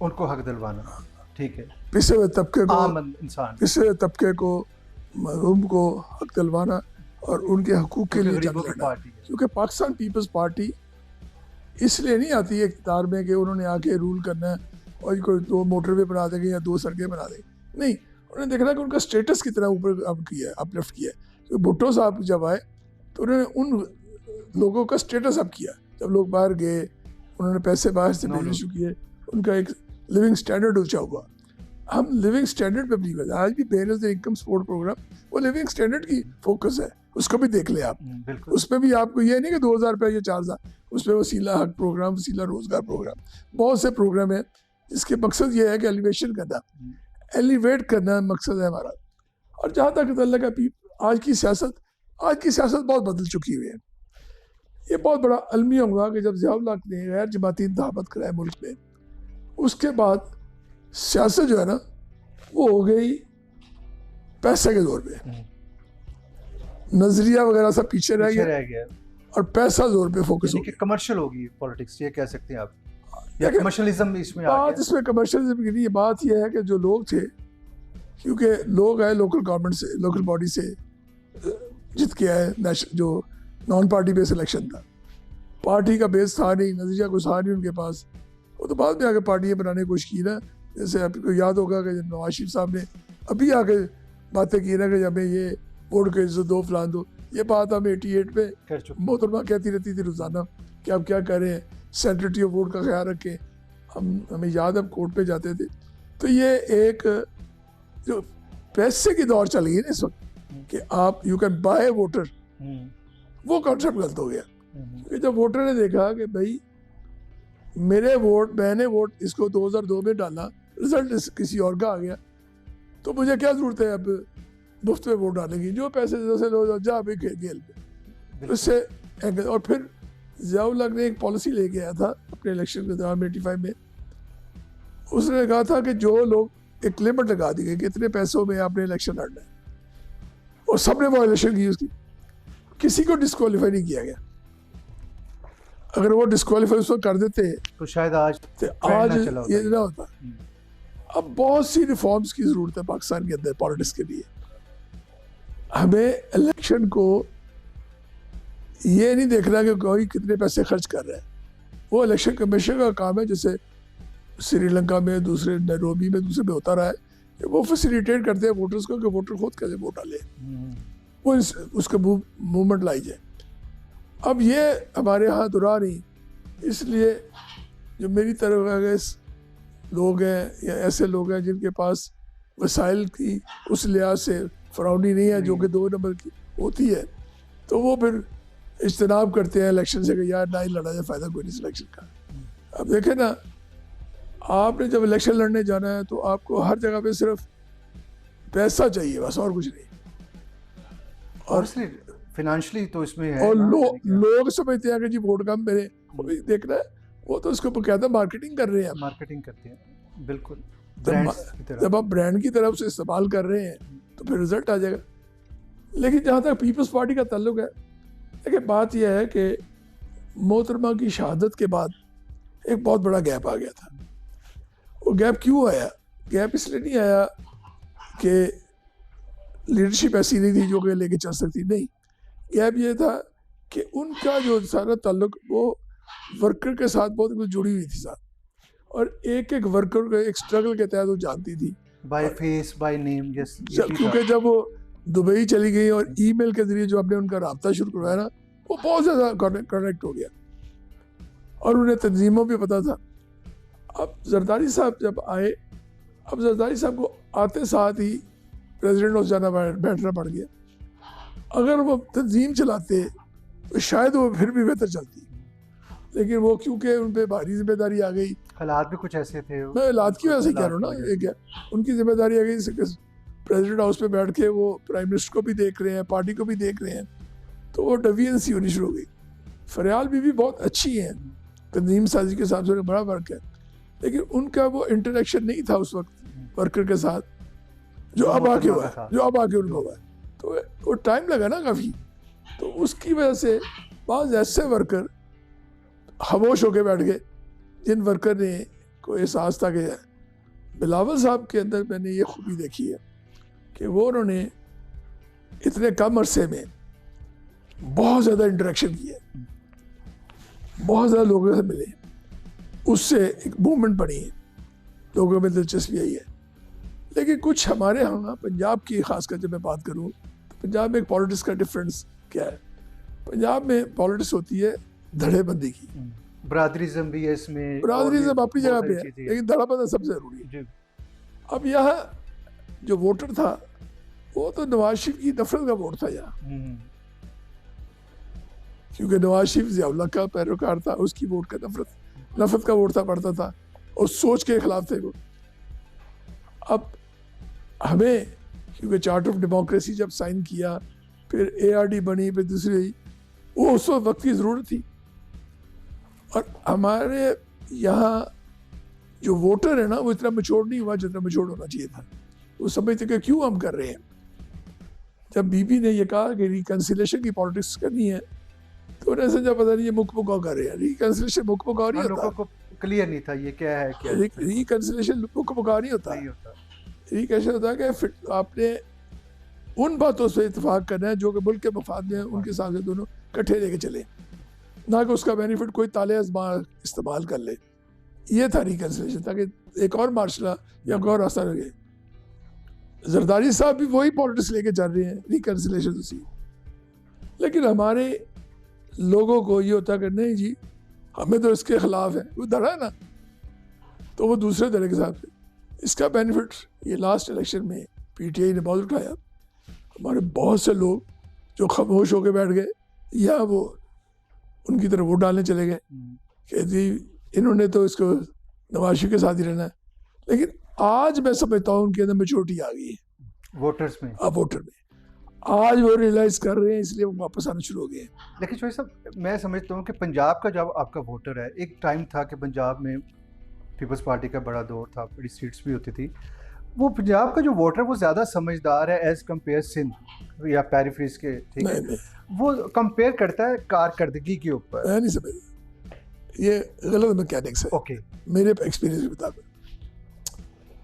उनको हक दिलवाना, ठीक है, पिछड़े हुए तबके को, आम इंसान, पिछड़े हुए तबके को, महरूम को हक दिलवाना और उनके हकूक़ के लिए जंग गरीबों की लड़ना। पार्टी है। क्योंकि पाकिस्तान पीपल्स पार्टी इसलिए नहीं आती है इक़्तिदार में कि उन्होंने आके रूल करना है और कोई 2 मोटरवे बना देंगे या 2 सड़कें बना देंगे, नहीं, उन्होंने देखना कि उनका स्टेटस कितना ऊपर अप किया है, अपलिफ्ट किया है। तो भुट्टो साहब जब आए तो उन्होंने उन लोगों का स्टेटस अप किया, जब लोग बाहर गए उन्होंने पैसे बाहर से भेजने शुरू किए, उनका एक लिविंग स्टैंडर्ड ऊंचा हुआ। हम लिविंग स्टैंडर्ड पे बिलीव करते हैं। आज भी पेरेंट्स इनकम सपोर्ट प्रोग्राम वो लिविंग स्टैंडर्ड की फोकस है, उसको भी देख ले आप। बिल्कुल, उसमें भी आपको ये नहीं कि 2000 रुपये या 4000, उसमें वसीला हक प्रोग्राम, वसीला रोजगार प्रोग्राम, बहुत से प्रोग्राम है जिसके मकसद ये है कि एलिवेशन करना, एलिवेट करना मकसद है हमारा। और जहाँ तक अल्लाह का आज की सियासत बहुत बदल चुकी हुई है। ये बहुत बड़ा अलमिया हुआ कि जब ज़ियाउल हक ने गैर जमाती इंतखाबात कराए मुल्क में, उसके बाद सियासत जो है ना वो हो गई पैसे के जोर पे, नजरिया वगैरह सब पीछे रह गया और पैसा जोर पे फोकस हो गया। कमर्शियल होगी पॉलिटिक्स, ये कह सकते हैं आप, या कमर्शियलिज्म इसमें आ बात गया। इसमें कमर्शियलिज्म की नहीं, बात यह है कि जो लोग थे, क्योंकि लोग आए लोकल गवर्नमेंट से, लोकल बॉडी से जीत के आए, जो नॉन पार्टी बेस इलेक्शन था, पार्टी का बेस था नहीं, नजरिया कुछ था नहीं उनके पास, वो तो बाद में आके पार्टियाँ बनाने की कोशिश की ना। जैसे आपको याद होगा कि नवाज शरीफ साहब ने अभी आके बातें की ना कि हमें ये वोट के दो फलान दो, ये बात हम 88 पे मोहतरमा कहती रहती थी रोज़ाना कि आप क्या कर रहे हैं, सेंट्रिटी ऑफ वोट का ख्याल रखें। हमें याद, हम कोर्ट पे जाते थे। तो ये एक जो पैसे की दौर चल गई ना इस वक्त कि आप यू कैन बाय वोटर, वो कॉन्सेप्ट गलत हो गया। क्योंकि जब वोटर ने देखा कि भाई मेरे वोट, मैंने वोट इसको 2002 में डाला, रिजल्ट किसी और का आ गया, तो मुझे क्या ज़रूरत है अब मुफ्त में वोट डालने की, जो पैसे जैसे लोग जा भी खेल पे उससे। और फिर ज़ियाउल हक ने एक पॉलिसी लेके आया था अपने इलेक्शन के दौरान 85 में, उसने कहा था कि जो लोग एक लिमिट लगा दी गई कि इतने पैसों में आपने इलेक्शन लड़ना है, और सबने वो इलेक्शन की, उसकी किसी को डिस्क्वालीफाई नहीं किया गया। अगर वो डिस्क्वालीफाई उसको कर देते तो शायद आज ये ना होता। अब बहुत सी रिफॉर्म्स की ज़रूरत है पाकिस्तान के अंदर पॉलिटिक्स के लिए। हमें इलेक्शन को ये नहीं देखना कि कोई कितने पैसे खर्च कर रहा है, वो इलेक्शन कमीशन का काम है। जैसे श्रीलंका में, दूसरे नैरोबी में, दूसरे में होता रहा है कि वो फैसिलिटेट करते हैं वोटर्स को कि वोटर खुद कैसे वोट डाले, वो उसका मूवमेंट लाई जाए। अब ये हमारे यहाँ दुरा नहीं, इसलिए जो मेरी तरह के लोग हैं या ऐसे लोग हैं जिनके पास वसाइल की उस लिहाज से फराउनी नहीं है जो कि 2 नंबर की होती है, तो वो फिर इज्तनाब करते हैं इलेक्शन से कि यार ना ही लड़ा जाए, फ़ायदा कोई नहीं इलेक्शन का। अब देखें ना, आपने जब इलेक्शन लड़ने जाना है तो आपको हर जगह पे सिर्फ पैसा चाहिए बस, और कुछ नहीं। और फाइनेंशियली तो इसमें है, और लोग समझते हैं कि जी वोट कम मेरे देखना है, वो तो उसको कहता मार्केटिंग कर रहे हैं, मार्केटिंग करते हैं। बिल्कुल, जब आप ब्रांड की तरफ से इस्तेमाल कर रहे हैं तो फिर रिजल्ट आ जाएगा। लेकिन जहाँ तक पीपल्स पार्टी का ताल्लुक है, लेकिन बात यह है कि मोहतरमा की शहादत के बाद एक बहुत बड़ा गैप आ गया था। वो गैप क्यों आया? गैप इसलिए नहीं आया कि लीडरशिप ऐसी नहीं थी जो कि लेके चल सकती, नहीं। गैप ये था कि उनका जो सारा ताल्लुक वो वर्कर के साथ बहुत कुछ जुड़ी हुई थी साथ, और एक एक वर्कर को एक स्ट्रगल के तहत वो जानती थी बाय फेस बाय नेम। क्योंकि जब वो दुबई चली गई और ईमेल के जरिए जो आपने उनका राब्ता शुरू करवाया ना, वो बहुत ज़्यादा कनेक्ट हो गया और उन्हें तंजीमों भी पता था। अब जरदारी साहब जब आए, अब जरदारी साहब को आते साथ ही प्रेसिडेंट हाउस जाना बैठना पड़ गया। अगर वो तंजीम चलाते तो शायद वो फिर भी बेहतर चलती, लेकिन वो क्योंकि उन पर भारी जिम्मेदारी आ गई, हालात भी कुछ ऐसे थे, मैं हालात की वजह से कह रहा हूँ ना, ये क्या उनकी जिम्मेदारी आ गई। प्रेसिडेंट हाउस पे बैठ के वो प्राइम मिनिस्टर को भी देख रहे हैं, पार्टी को भी देख रहे हैं, तो वो डिवीजन होनी शुरू हो गई। फरियाल भी बहुत अच्छी हैं, तंजीम साजी के हिसाब से बड़ा वर्क है, लेकिन उनका वो इंटरेक्शन नहीं था उस वक्त वर्कर के साथ जो अब आके हुआ है, जो अब आके उनको हुआ है। तो वो टाइम लगा ना काफ़ी, तो उसकी वजह से बाज़ ऐसे वर्कर खामोश होके बैठ गए जिन वर्कर ने को एहसास था कि बिलावल साहब के अंदर मैंने ये खूबी देखी है कि वो उन्होंने इतने कम अरसे में बहुत ज़्यादा इंटरेक्शन किया, बहुत ज़्यादा लोगों से मिले, उससे एक मूवमेंट बनी है, लोगों में दिलचस्पी आई है। लेकिन कुछ हमारे यहाँ पंजाब की खासकर जब मैं बात करूँ तो पंजाब में एक पॉलिटिक्स का डिफरेंस क्या है? पंजाब में पॉलिटिक्स होती है धड़ेबंदी की, बरादरीज़म भी है इसमें, बरादरीज़म अपनी जगह पे है, लेकिन धड़ाबंदी सबसे ज़रूरी है। अब यहाँ जो वोटर था वो तो नवाज शरीफ की नफरत का वोट था यहाँ, क्योंकि नवाज शरीफ ज़ियाउल्लाह का पैरोकार था, उसकी वोट का नफरत का वोट था, पड़ता था और सोच के खिलाफ थे वो। अब हमें क्योंकि चार्टर ऑफ डेमोक्रेसी जब साइन किया, फिर ARD बनी, फिर दूसरी, वो उस वक्त की ज़रूरत थी। और हमारे यहाँ जो वोटर है ना वो इतना मैच्योर नहीं हुआ जितना मैच्योर होना चाहिए था। वो समझते कि क्यों हम कर रहे हैं। जब बीबी ने ये कहा कि रिकन्सिलेशन की पॉलिटिक्स करनी है तो उन्हें समझा पता नहीं ये मुकमुका कर रहे हैं। रिकन्सिलेशन मुकमुका नहीं होता, लोगों को क्लियर नहीं था ये क्या है, क्या रिकन्सिलेशन मुकमुका नहीं होता। रिकन्सिलेशन होता है कि आपने उन बातों से इत्तेफाक करना है जो कि मुल्क के मफाद में उनके साथ दोनों इकट्ठे लेके चले, ना कि उसका बेनिफिट कोई ताले इस्तेमाल कर ले। ये था रिकन्सिलेशन, ताकि एक और मार्शला या एक और रास्ता लगे। जरदारी साहब भी वही पॉलिटिक्स लेके चल रहे हैं, रिकन्सिलेशन उसी। लेकिन हमारे लोगों को ये होता कि नहीं जी हमें तो इसके खिलाफ है, वो धड़ा है ना, तो वो दूसरे धड़े के साथ है। इसका बेनिफिट ये लास्ट इलेक्शन में PTI ने बहुत उठाया। हमारे बहुत से लोग जो खामोश होकर बैठ गए या वो उनकी तरफ वोट डालने चले गए कि जी इन्होंने तो इसको नवाज शरीफ के साथ ही रहना है। लेकिन आज मैं समझता हूँ उनके अंदर मैच्योरिटी आ गई है वोटर्स में। वोटर में आज वो रियलाइज कर रहे हैं, इसलिए वो वापस आना शुरू हो गए हैं। लेकिन शोएब साहब मैं समझता हूँ कि पंजाब का जब आपका वोटर है, एक टाइम था कि पंजाब में पीपल्स पार्टी का बड़ा दौर था, बड़ी सीट्स भी होती थी। वो पंजाब का जो वोटर वो ज़्यादा समझदार है एज कम्पेयर सिंध या पेरिफेरीज के, ठीक है, वो कंपेयर करता है कारकर्दगी के ऊपर। मैं नहीं समझता, ये गलत मैकेनिक्स है। ओके, मेरे एक्सपीरियंस के मुताबिक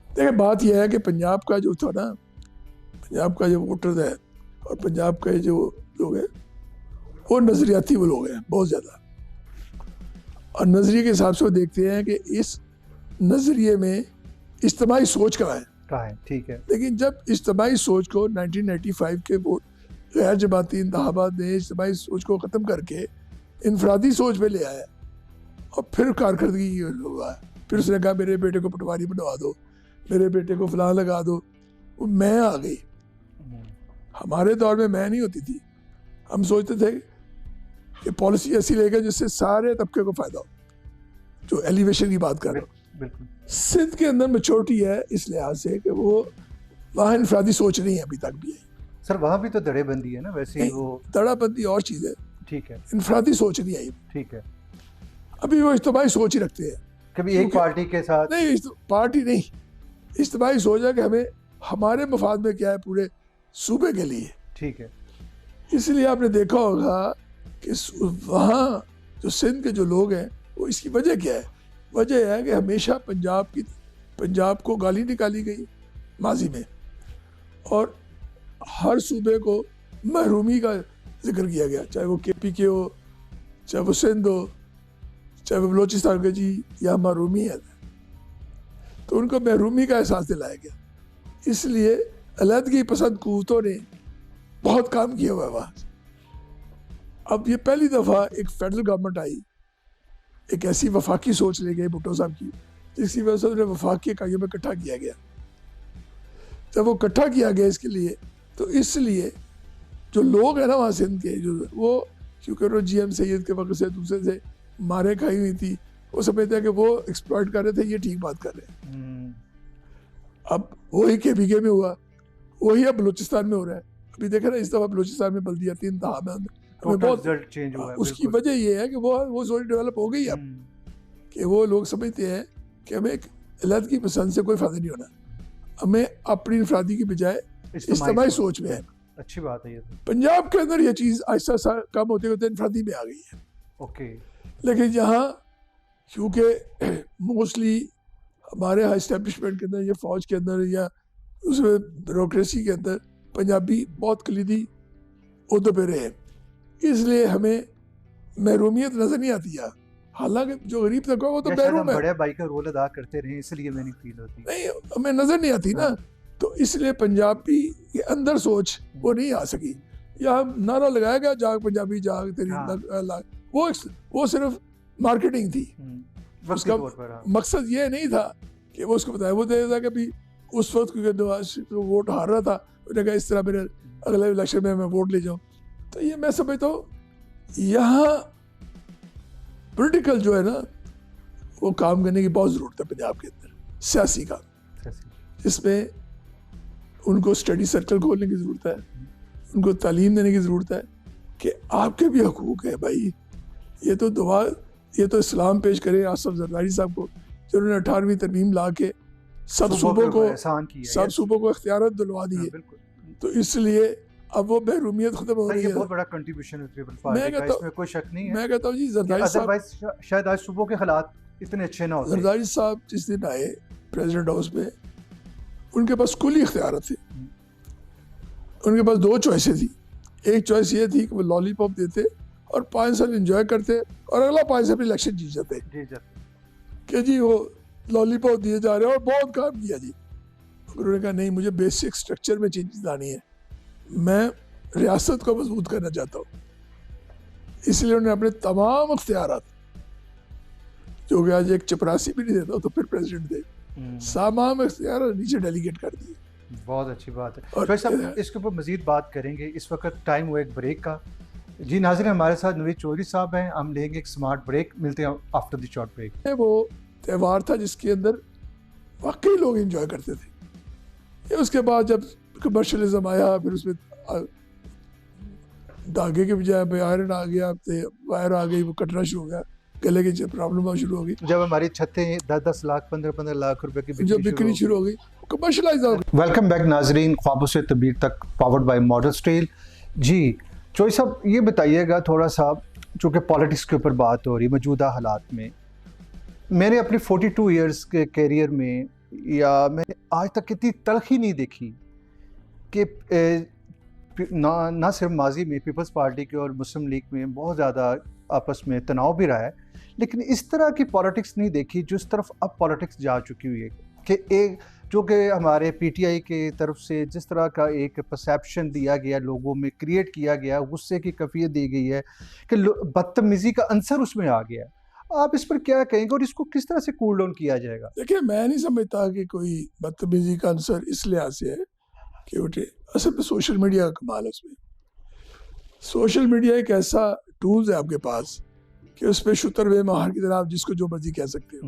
देखिए बात यह है कि पंजाब का जो था ना, पंजाब का जो वोटर है और पंजाब के जो लोग हैं वो नज़रियाती वो लोग हैं बहुत ज़्यादा, और नज़रिए के हिसाब से वो देखते हैं कि इस नज़रिए में इज्तिमाई सोच कहाँ है, ठीक है। लेकिन जब इज्तिमाई सोच को 1995 के वोट गैर जमाती इंतखाबात ने इज्तिमाई सोच को ख़त्म करके इनफरादी सोच पे ले आया और फिर कारकर्दगी हुआ। फिर उसने कहा मेरे बेटे को पटवारी बनवा दो, मेरे बेटे को फलां लगा दो, वो मैं आ गई। हमारे दौर में मैं नहीं होती थी, हम सोचते थे कि पॉलिसी ऐसी लेगा जिससे सारे तबके को फ़ायदा हो, जो एलिवेशन की बात कर रहे हो। सिंध के अंदर मैच्योरिटी है इस लिहाज से कि वो वहाँ इनफरादी सोच नहीं है अभी तक भी है। सर वहाँ भी तो दड़ेबंदी है ना, वैसे ही वो दड़ाबंदी और चीज़ है, ठीक है, इनफरादी सोच नहीं आई, ठीक है। अभी वो इज्तिमाई सोच ही रखते हैं, कभी एक पार्टी के साथ नहीं, पार्टी नहीं, इज्तिमाई सोच है कि हमें हमारे मफाद में क्या है पूरे सूबे के लिए, ठीक है। इसलिए आपने देखा होगा कि वहाँ जो सिंध के जो लोग हैं वो इसकी वजह क्या है? वजह है कि हमेशा पंजाब को गाली निकाली गई माजी में, और हर सूबे को महरूमी का जिक्र किया गया, चाहे वो KPK हो, चाहे वो सिंध हो, चाहे वो बलोचिस्तान का जी या महरूमी है, तो उनको महरूमी का एहसास दिलाया गया। इसलिए अलहदगी पसंद कुव्वतों ने बहुत काम किया हुआ है वहाँ। अब ये पहली दफ़ा एक फेडरल गवर्नमेंट आई, एक ऐसी वफाकी सोच ले गई भुट्टो साहब की, जिसकी वजह से उन्हें वफाकी इकाइयों में इकट्ठा किया गया। जब वो इकट्ठा किया गया इसके लिए, तो इसलिए जो लोग हैं ना वहाँ सिंध के, जो वो क्योंकि वो GM सैयद के वक्त से दूसरे से मारे खाई हुई थी, वो समझते हैं कि वो एक्सप्लॉइट कर रहे थे, ये ठीक बात कर रहे हैं। अब वही KPK में हुआ, वही अब बलूचिस्तान में हो रहा है। अभी देखा ना इस दफ़ा बलूचिस्तान में बल्दियाती इंतहा में बहुत चेंज हुआ है। उसकी वजह ये है कि वो सोच डेवलप हो गई अब, कि वो लोग समझते हैं कि हमें एक अलहदगी पसंद से कोई फ़ायदा नहीं होना, हमें अपनी इनफरादी की बजाय इज्तिमाई सोच में है। अच्छी बात है ये तो। पंजाब के अंदर ये चीज़ आहिस्ता सा कम होते होते इनफरादी में आ गई है। ओके। लेकिन यहाँ क्योंकि मोस्टली हमारे यहाँ इस्टेब्लिशमेंट के अंदर या फ़ौज के अंदर या उसमें ब्यूरोक्रेसी के अंदर पंजाबी बहुत कलीदी उहदे पे रहे हैं, इसलिए हमें महरूमियत नज़र नहीं आती है। हालांकि जो गरीब तबका वो तो महरूम है, बड़े भाई का रोल अदा करते रहे, इसलिए मैं नहीं फील होती, नहीं हमें नज़र नहीं आती ना। तो इसलिए पंजाबी के अंदर सोच वो नहीं आ सकी। या नारा लगाया गया जाग पंजाबी जाग तेरी वो सिर्फ मार्केटिंग थी। उसका मकसद ये नहीं था कि वो उसको बताया, वो देता कि भी उस वक्त क्योंकि नवाज शरीफ वोट हार रहा था, उन्होंने कहा इस तरह मेरे अगले इलेक्शन में मैं वोट ले जाऊँ। तो ये मैं समझता हूँ यहाँ पॉलिटिकल जो है ना वो काम करने की बहुत ज़रूरत है पंजाब के अंदर, सियासी काम, जिसमें उनको स्टडी सर्कल खोलने की ज़रूरत है, उनको तालीम देने की ज़रूरत है कि आपके भी हकूक़ है भाई। ये तो इस्लाम पेश करे आसफ जरदारी साहब को, जिन्होंने 18वीं तरमीम ला के सब सूबों को इख्तियारत दिलवा दिए। तो इसलिए अब वो महरूमियत खत्म हो रही है। बहुत बड़ा कंट्रीब्यूशन है पीपल्स पार्टी का, इसमें कोई शक नहीं है। मैं कहता हूँ जी जरदारी साहब शायद आज सूबों के हालात इतने अच्छे ना होते। जरदारी साहब जिस दिन आए प्रेसिडेंट हाउस में, उनके पास कुली इख्तियारत थे। उनके पास 2 चॉइसें थी। एक चॉइस ये थी कि वो लॉलीपॉप देते और 5 साल एंजॉय करते और अगला 5 साल इलेक्शन जीत जाते कि जी वो लॉलीपॉप दिए जा रहे हैं और बहुत काम किया जी। उन्होंने कहा नहीं, मुझे बेसिक स्ट्रक्चर में चेंजेस लानी है, मैं रियासत को मजबूत करना चाहता हूँ। इसलिए उन्होंने अपने तमाम इख्तियारात, जो कि आज एक चपरासी भी नहीं देता तो फिर प्रेसिडेंट थे, तमाम इख्तियार नीचे डेलीगेट कर दिए। बहुत अच्छी बात है। और साहब इसके ऊपर मजीद बात करेंगे, इस वक्त टाइम हुआ एक ब्रेक का। जी नाज़रीन, हमारे साथ नवीद चौधरी साहब हैं, हम लेंगे एक स्मार्ट ब्रेक, मिलते हैं आफ्टर द शॉर्ट ब्रेक। वो त्यौहार था जिसके अंदर वाकई लोग एंजॉय करते थे। ये उसके बाद जब कमर्शलिज्म आया, फिर उसमें धागे के बजाय आयरन आ गया, वायर आ गई, वो कटना शुरू हो गया, गले की प्रॉब्लम शुरू हो गई। जब हमारी छतें 10-10 लाख 15-15 लाख रुपए की जब बिक्री शुरू हो गई, कमर्शलाइज हो गई। वेलकम बैक नाजरीन, ख्वाबों से तबीर तक, पावर्ड बाय मॉडल स्टील। जी चौधरी साहब, ये बताइएगा थोड़ा सा, चूँकि पॉलिटिक्स के ऊपर बात हो रही मौजूदा हालात में, मैंने अपने 42 ईयर्स के कैरियर में या मैंने आज तक इतनी तलखी नहीं देखी कि ना सिर्फ माजी में पीपल्स पार्टी के और मुस्लिम लीग में बहुत ज़्यादा आपस में तनाव भी रहा है, लेकिन इस तरह की पॉलिटिक्स नहीं देखी जिस तरफ अब पॉलिटिक्स जा चुकी हुई है कि एक जो कि हमारे PTI के तरफ से जिस तरह का एक परसेप्शन दिया गया, लोगों में क्रिएट किया गया, गुस्से की कैफियत दी गई है कि बदतमीज़ी का अंसर उसमें आ गया। आप इस पर क्या कहेंगे और इसको किस तरह से कूल डाउन किया जाएगा? देखिए, मैं नहीं समझता कि कोई बदतमीज़ी का अंसर इस लिहाज से है कि उठे, असल में सोशल मीडिया का कमाल है। उसमें सोशल मीडिया एक ऐसा टूल्स है आपके पास कि उस पर शुतर वे महार की तरह आप जिसको जो मर्जी कह सकते हो,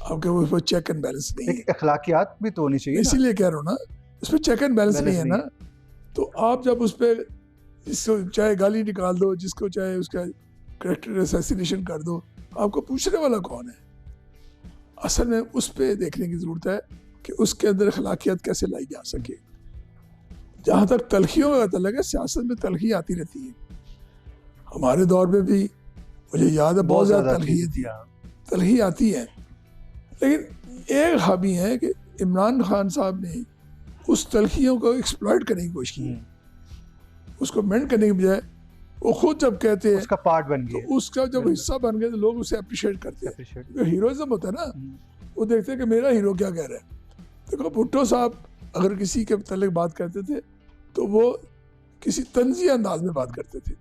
आपके उस पर चेक एंड बैलेंस नहीं है। अखलाकियात भी तो होनी चाहिए, इसीलिए कह रहा हूँ ना, उस पर चेक एंड बैलेंस नहीं है ना। तो आप जब उस पर जिसको चाहे गाली निकाल दो, जिसको चाहे उसका कैरेक्टर असैसिनेशन कर दो, आपको पूछने वाला कौन है? असल में उस पर देखने की ज़रूरत है कि उसके अंदर अखलाकियत कैसे लाई जा सके। जहाँ तक तलखियों का तल्लुक है, सियासत में तलखी आती रहती है। हमारे दौर में भी मुझे याद है बहुत ज़्यादा तलखी थी, तलखी आती है। लेकिन एक खामी है कि इमरान खान साहब ने उस तलखियों को एक्सप्लॉइट करने की कोशिश की, उसको मेंट करने के बजाय वो खुद जब कहते हैं उसका पार्ट बन गया, तो उसका जब हिस्सा बन गए तो लोग उसे अप्रिशिएट करते हैं। जो हीरोइज्म होता है ना, वो देखते हैं कि मेरा हीरो क्या कह रहा है। देखो भुट्टो साहब अगर किसी के मतलब बात करते थे तो वो किसी तंज़िया अंदाज में बात करते थे।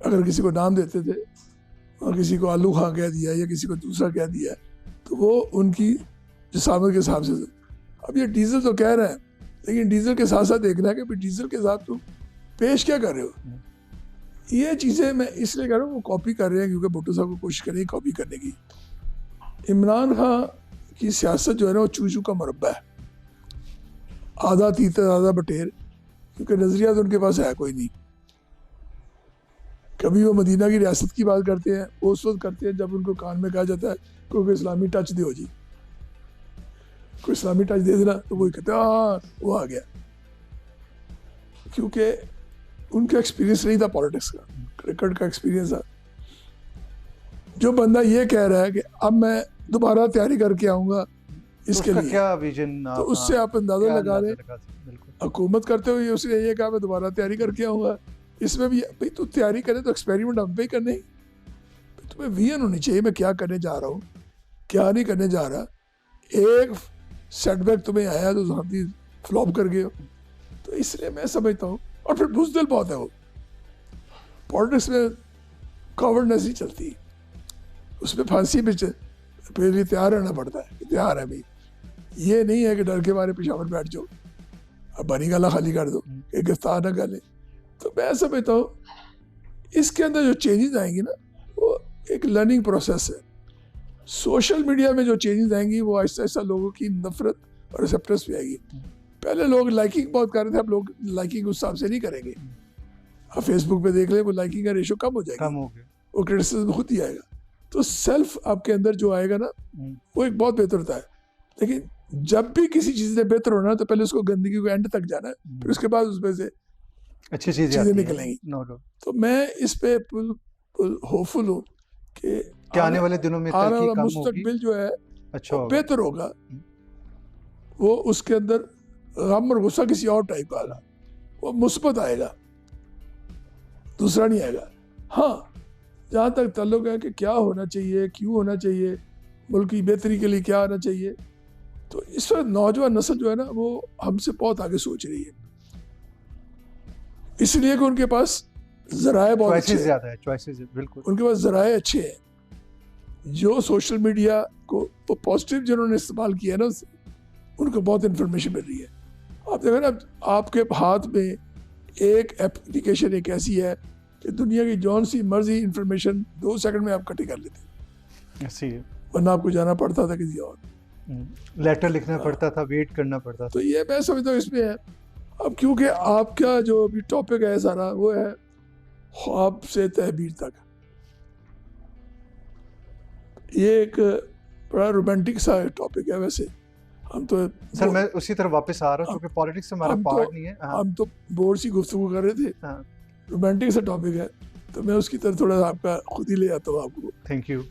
अगर किसी को नाम देते थे और किसी को आलू खां कह दिया या किसी को दूसरा कह दिया तो वो उनकी जिसामत के हिसाब से। अब ये डीजल तो कह रहा है, लेकिन डीजल के साथ साथ देखना है कि भाई डीजल के साथ तुम पेश क्या कर रहे हो। ये चीज़ें मैं इसलिए कह रहा हूँ वो कॉपी कर रहे हैं क्योंकि भुट्टो साहब को कोशिश करें कॉपी करने की। इमरान खान की सियासत जो है ना वो चू चू का मुरब्बा है, आधा तीतर आधा बटेर, क्योंकि नज़रिया तो उनके पास है कोई नहीं। कभी वो मदीना की रियासत की बात करते हैं, वो उस वक्त करते हैं जब उनको कान में कहा जाता है कोई इस्लामी टच दो जी, कोई इस्लामी टच दे देना तो वही कहते हैं हाँ वो आ गया, क्योंकि उनका एक्सपीरियंस नहीं था पॉलिटिक्स का, क्रिकेट का एक्सपीरियंस था। जो बंदा ये कह रहा है कि अब मैं दोबारा तैयारी करके आऊँगा इसके लिए, क्या विजन, तो उससे आप अंदाजा लगा लें। हुकूमत करते हुए उसने ये कहा मैं दोबारा तैयारी करके आऊँगा। इसमें भी भाई तू तैयारी करे तो एक्सपेरिमेंट हम पे ही करने, तुम्हें विजन होनी चाहिए मैं क्या करने जा रहा हूँ क्या नहीं करने जा रहा। एक सेटबैक तुम्हें आया तो हम फ्लॉप कर गए हो, तो इसलिए मैं समझता हूँ। और फिर बुज़दिल बहुत है वो, पॉलिटिक्स में कॉवर्डनेस ही चलती, उसमें फांसी भी फिर तैयार रहना पड़ता है कि तैयार है भाई, ये नहीं है कि डर के मारे पेशावर बैठ जाओ अब बनी गला खाली कर दो कि गिरफ्तार ना कर ले। तो मैं समझता हूँ इसके अंदर जो चेंजेस आएंगी ना वो एक लर्निंग प्रोसेस है। सोशल मीडिया में जो चेंजेस आएंगी वो आहिस्ता आहिस्ता लोगों की नफरत और एक्सेप्टेंस भी आएगी। पहले लोग लाइकिंग बहुत कर रहे थे, अब लोग लाइकिंग उस हिसाब से नहीं करेंगे। अब फेसबुक पे देख ले वो लाइकिंग का रेशो कम हो जाएगा, वो क्रिटिसिज्म खुद ही आएगा। तो सेल्फ आपके अंदर जो आएगा ना वो एक बहुत बेहतर होता है। लेकिन जब भी किसी चीज़ ने बेहतर होना तो पहले उसको गंदगी को एंड तक जाना है, फिर उसके बाद उसमें से अच्छी चीजें निकलेंगी। तो मैं इस पे होपफुल हूँ कि आने वाले दिनों में आने वाला मुस्तकबिल जो है अच्छा बेहतर होगा। वो उसके अंदर गम और गुस्सा किसी और टाइप का आएगा, वो मुस्बत आएगा, दूसरा नहीं आएगा। हाँ, जहाँ तक ताल्लुक है कि क्या होना चाहिए, क्यों होना चाहिए, मुल्क की बेहतरी के लिए क्या आना चाहिए, तो इस वक्त नौजवान नस्ल जो है ना वो हमसे बहुत आगे सोच रही है, इसलिए कि उनके पास ज़राए बहुत अच्छे ज़्यादा है, चॉइसेस बिल्कुल उनके पास ज़राए अच्छे हैं। जो सोशल मीडिया को तो पॉजिटिव जिन्होंने इस्तेमाल किया ना उससे उनको बहुत इन्फॉर्मेशन मिल रही है। आप देखें ना, आपके हाथ में एक एप्लीकेशन एक ऐसी है कि दुनिया की जौन सी मर्जी इंफॉर्मेशन 2 सेकंड में आप इकट्ठी कर लेते हैं। ऐसी है, वरना आपको जाना पड़ता था किसी और, लेटर लिखना पड़ता था, वेट करना पड़ता था। तो ये मैं समझता हूँ इसमें है। अब क्योंकि आपका जो अभी टॉपिक है सारा वो है ख्वाब से तहबीर तक, ये एक बड़ा रोमांटिक सा टॉपिक है। वैसे हम तो सर मैं उसी तरफ वापस आ रहा हूँ क्योंकि पॉलिटिक्स से हमारा पार्ट नहीं है। हम तो बोर्ड सी गुफ्तगू कर रहे थे, रोमांटिक सा टॉपिक है, तो मैं उसकी तरफ थोड़ा आपका खुद ही ले आता हूँ आपको। Thank you.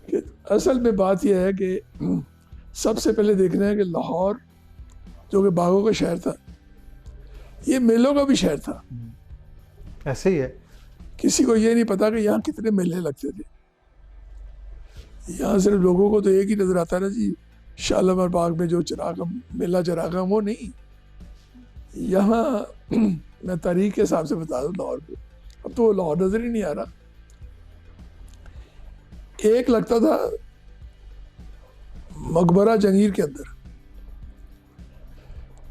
कि असल में बात यह है कि सबसे पहले देखना है कि लाहौर जो कि बागों का शहर था, ये मेलों का भी शहर था। ऐसे ही है, किसी को ये नहीं पता कि यहाँ कितने मेले लगते थे। यहाँ सिर्फ लोगों को तो एक ही नजर आता है ना जी, शालीमार बाग में जो चिरागम मेला चिरागम, वो नहीं। यहाँ मैं तारीख के हिसाब से बता दूँ लाहौर को, अब तो लाहौर नजर ही नहीं आ रहा। एक लगता था मकबरा जंगीर के अंदर,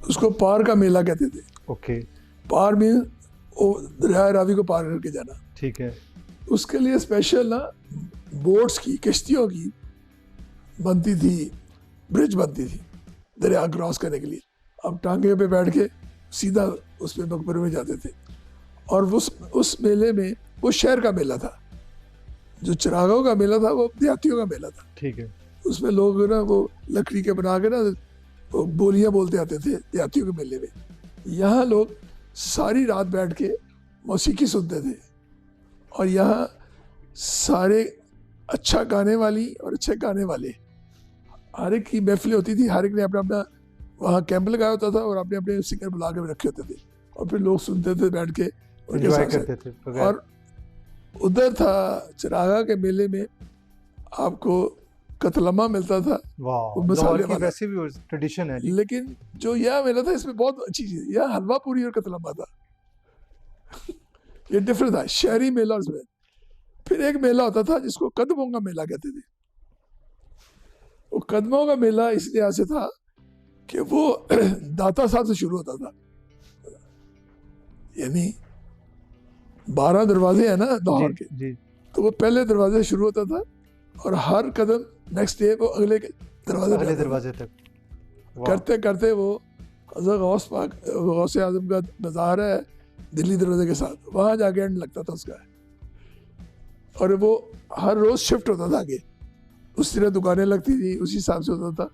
उसको पार का मेला कहते थे। ओके, पार में दरिया रावी को पार करके जाना, ठीक है। उसके लिए स्पेशल ना बोट्स की, किश्तियों की बनती थी, ब्रिज बनती थी दरिया क्रॉस करने के लिए। अब टांगे पे बैठ के सीधा उस पे मकबरे में जाते थे। और उस मेले में वो शहर का मेला था, जो चिरागों का मेला था वो देहातियों का मेला था। ठीक है। उसमें लोग ना वो लकड़ी के बना के ना वो बोलियां बोलते आते थे देहातियों के मेले में। यहाँ लोग सारी रात बैठ के मौसीकी सुनते थे और यहाँ सारे अच्छा गाने वाली और अच्छे गाने वाले, हर एक की महफिलें होती थी, हर एक ने अपना अपना वहाँ कैंप लगाया होता था और अपने अपने सिंगर बुला के रखे होते थे और फिर लोग सुनते थे बैठ के उनके एंजॉय साथ करते थे बगैर। और उधर था चिरागा के मेले में आपको कतलमा मिलता था, वाह, वो मसाले लाहौर की वाला। वैसे भी ट्रेडिशन है जी। लेकिन जो यह मेला था इसमें बहुत अच्छी चीज, यह हलवा पूरी और कतलमा था। ये डिफरेंट था शहरी मेला और इसमें। फिर एक मेला होता था जिसको कदमों का मेला कहते थे। वो कदमों का मेला इस लिहाज से था कि वो दाता साहब से शुरू होता था, यानी 12 दरवाजे हैं ना लाहौर के, जी तो वो पहले दरवाजे से शुरू होता था और हर कदम नेक्स्ट डे वो अगले दरवाजे पे अगले आता था। दरवाजे तक। वाह, करते करते वो हज़रत गौस पाक गौस आजम का मज़ार है दिल्ली दरवाजे के साथ, वहाँ जाके एंड लगता था उसका। और वो हर रोज़ शिफ्ट होता था आगे, उस तरह दुकानें लगती थी, उसी हिसाब से होता था।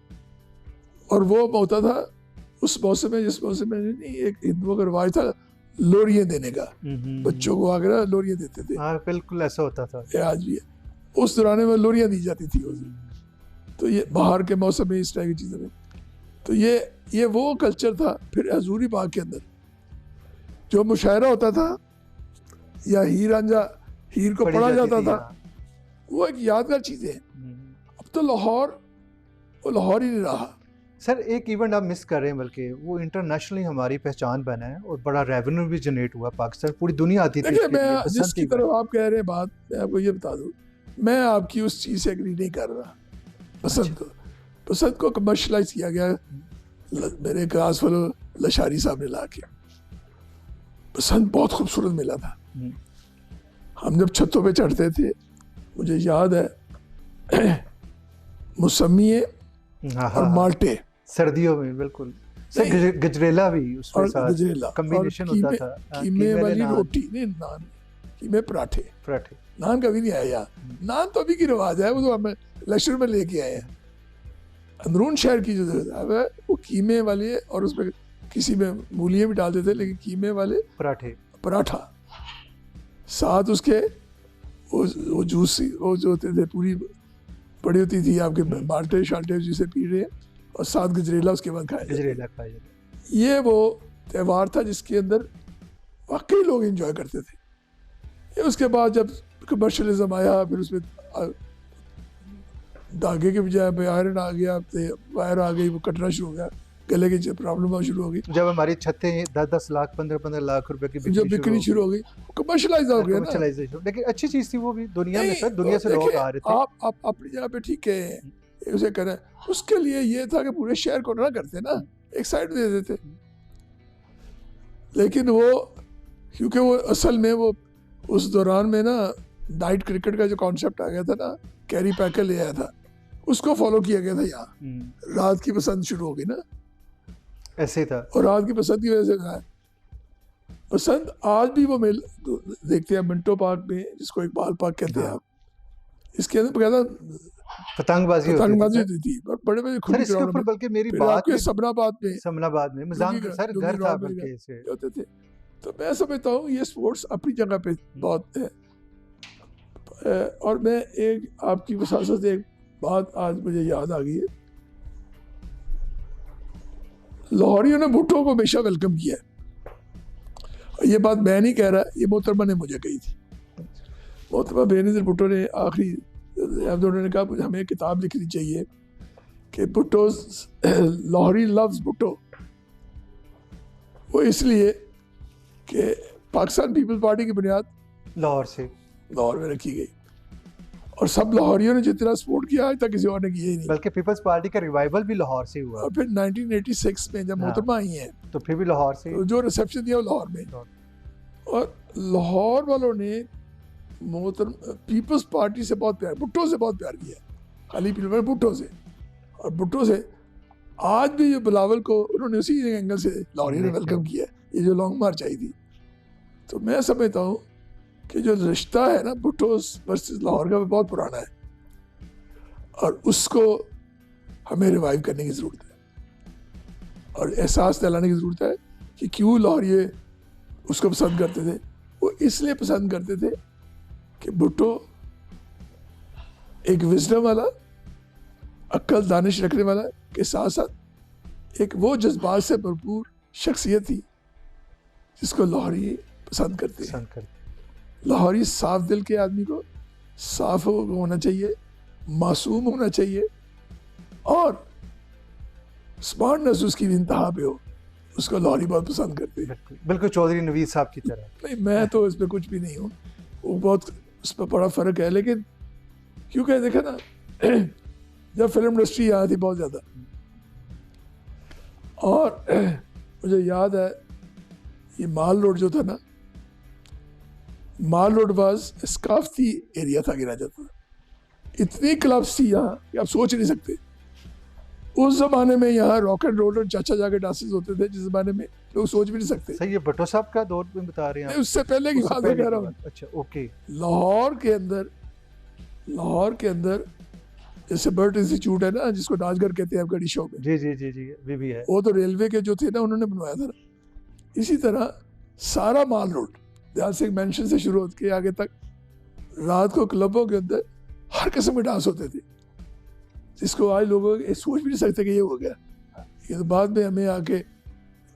और वो होता था उस मौसम में, जिस मौसम में नहीं एक हिंदुओं का रिवाज था लोरियाँ देने का, बच्चों को आकर लोरियाँ देते थे। हाँ बिल्कुल ऐसा होता था। ये आज भी है, उस दौरान में लोरियाँ दी जाती थी उस दिन। तो ये बाहर के मौसम में इस तरह की चीज़ें में, तो ये वो कल्चर था। फिर हजूरी बाग के अंदर जो मुशायरा होता था या हीर रांझा, हीर को पढ़ी पढ़ा जाती जाता थी, था, हाँ। वो एक यादगार चीज़ें हैं। अब तो लाहौर वो लाहौर ही नहीं रहा। सर एक इवेंट आप मिस कर रहे हैं, बल्कि वो इंटरनेशनली हमारी पहचान बना है और बड़ा रेवेन्यू भी जनरेट हुआ पाकिस्तान, पूरी दुनिया आती थी देखिए, इसके लिए, मैं बसंत जिसकी event। तरफ आप कह रहे हैं बात, मैं आपको ये बता दूं, मैं आपकी उस चीज़ से एग्री नहीं कर रहा। पसंद को कमर्शलाइज किया गया मेरे क्लास फेलो लशारी साहब ने ला के। पसंद बहुत खूबसूरत मिला था। हम जब छतों पे चढ़ते थे, मुझे याद है मौसमिये हाँ, और हाँ, माल्टे सर्दियों में बिल्कुल। सर नहीं। गजरेला भी उसमें और साथ गजरेला कॉम्बिनेशन और होता था। हाँ, कीमे वाली नान, रोटी, नहीं नान, कीमे पराठे। पराठे। नान कभी नहीं आया यहाँ। नान तो अभी की रिवाज है, वो तो हमें लेक्चर में लेके आए हैं। अंदरून शहर की जो जगह है वो कीमे वाली है और उसमें किसी में मूलियाँ भी डाल देते, लेकिन कीमे वाले पराठे। पराठा, साथ उसके वो जूस, वो जो होते थे पूरी पड़ी होती थी आपके माल्टे शाल्टे जिसे पी रहे हैं, और साथ गजरेला उसके बाद खाया जाता। गजरेला खाया जाता। ये वो त्यौहार था जिसके अंदर वाकई लोग एंजॉय करते थे। ये उसके बाद जब कमर्शलिज्म आया, फिर उसमें धागे के बजाय आयरन आ गया, वायर आ गई, वो कटना शुरू हो गया, गले की प्रॉब्लम शुरू हो गई। जब हमारी छतें 10-10 लाख 15-15 लाख रुपए की जब बिक्री शुरू हो गई, कमर्शलाइज हो गया ना। कमर्शलाइजेशन, लेकिन अच्छी चीज थी वो भी दुनिया में। नहीं, सर दुनिया से लोग देखिए, आ रहे थे। आप अपनी जगह पे ठीक है, उसे करें। उसके लिए ये था कि पूरे शहर को ना करते ना, एक साइड दे देते। लेकिन वो क्योंकि वो असल में वो उस दौरान में ना नाइट क्रिकेट का जो कॉन्सेप्ट आ गया था ना, कैरी पैकर ले आया था, उसको फॉलो किया गया था यहाँ। रात की पसंद शुरू हो गई ना, ऐसे ही था। और रात की पसंद की वजह से ना पसंद आज भी वो मेल देखते हैं मिंटो पार्क में, जिसको इकबाल पार्क कहते हैं आप। इसके अंदर कहता पतंगबाजी पतंगबाजी होती थी। होती थी, और बड़े बड़े सर खुली इसके ग्राउंड ऊपर में। बल्कि मेरी फिर बात आपके भी समनाबाद में समनाबाद में मजाक सर डुंगी घर था ग्राउंड में बल्कि इसे। होते थे। तो मैं समझता हूँ ये स्पोर्ट्स अपनी जगह पे बहुत है। और मैं एक आपकी वसासत से एक बात आज मुझे याद आ गई है। लाहौरियों ने भुट्टो को हमेशा वेलकम किया है। ये बात मैं नहीं कह रहा, ये मोहतरमा ने मुझे कही थी। मोहतरमा बेनज़ीर भुट्टो ने आखिरी उन्होंने कहा हमें किताब लिखनी चाहिए कि भुट्टो लाहौरी लव्स भुट्टो। वो इसलिए कि पाकिस्तान पीपल्स पार्टी की बुनियाद लाहौर में रखी गई, और सब लाहौरियों ने जितना सपोर्ट किया आज तक किसी और ने किया ही नहीं। बल्कि पीपल्स पार्टी का रिवाइवल भी लाहौर से हुआ। और फिर 1986 में जब मोहतरमा आई हैं, तो फिर भी लाहौर से तो जो रिसेप्शन दिया वो लाहौर में। और लाहौर वालों ने पीपल्स पार्टी से बहुत प्यार, भुट्टो से बहुत प्यार किया, खाली पीपल भुट्टो से। और भुट्टो से आज भी जो बिलावल को उन्होंने उसी एंगल से लाहौरियों ने वेलकम किया, ये जो लॉन्ग मार्च आई थी। तो मैं समझता हूँ कि जो रिश्ता है ना भुट्टो वर्सेस लाहौर का, वो बहुत पुराना है, और उसको हमें रिवाइव करने की ज़रूरत है और एहसास दिलाने की ज़रूरत है कि क्यों लाहौरिये उसको पसंद करते थे। वो इसलिए पसंद करते थे कि भुट्टो एक विजडम वाला, अक्ल दानिश रखने वाला के साथ साथ एक वो जज्बात से भरपूर शख्सियत थी जिसको लाहौरी पसंद करते हैं। लाहौरी साफ दिल के आदमी को साफ होना चाहिए, मासूम होना चाहिए और स्मार्टनेस उसकी इंतहा पे हो, उसको लाहौरी बहुत पसंद करते हैं। बिल्कुल चौधरी नवीद साहब की तरह। नहीं, मैं तो इसमें कुछ भी नहीं हूँ, वो बहुत उस पर बड़ा फ़र्क है। लेकिन क्योंकि देखा ना जब फिल्म इंडस्ट्री आई थी बहुत ज़्यादा, और मुझे याद है ये माल रोड जो था ना, माल रोड वाज स्काफ्ती एरिया था गिना जाता था। इतनी क्लब्स थी यहाँ कि आप सोच नहीं सकते। उस जमाने में यहाँ रॉक एंड रोल और चाचा जाके डांसेस होते थे जिस जमाने में लोग सोच भी नहीं सकते। सही, ये भुट्टो साहब का दौर में बता रहे हैं? उससे पहले की बात कह रहा हूँ। अच्छा, ओके। लाहौर के अंदर जैसे बर्ट इंस्टीट्यूट है ना, जिसको नाचगर कहते हैं गढ़ी शो में। जी जी जी जी, वे भी है। वो तो रेलवे के जो थे ना, उन्होंने बनवाया था ना। इसी तरह सारा माल रोड दयाल सिंह मेंशन से शुरू होकर के आगे तक रात को क्लबों के अंदर हर किस्म के डांस होते थे, जिसको आज लोगों सोच भी नहीं सकते कि ये हो गया। ये तो बाद में हमें आके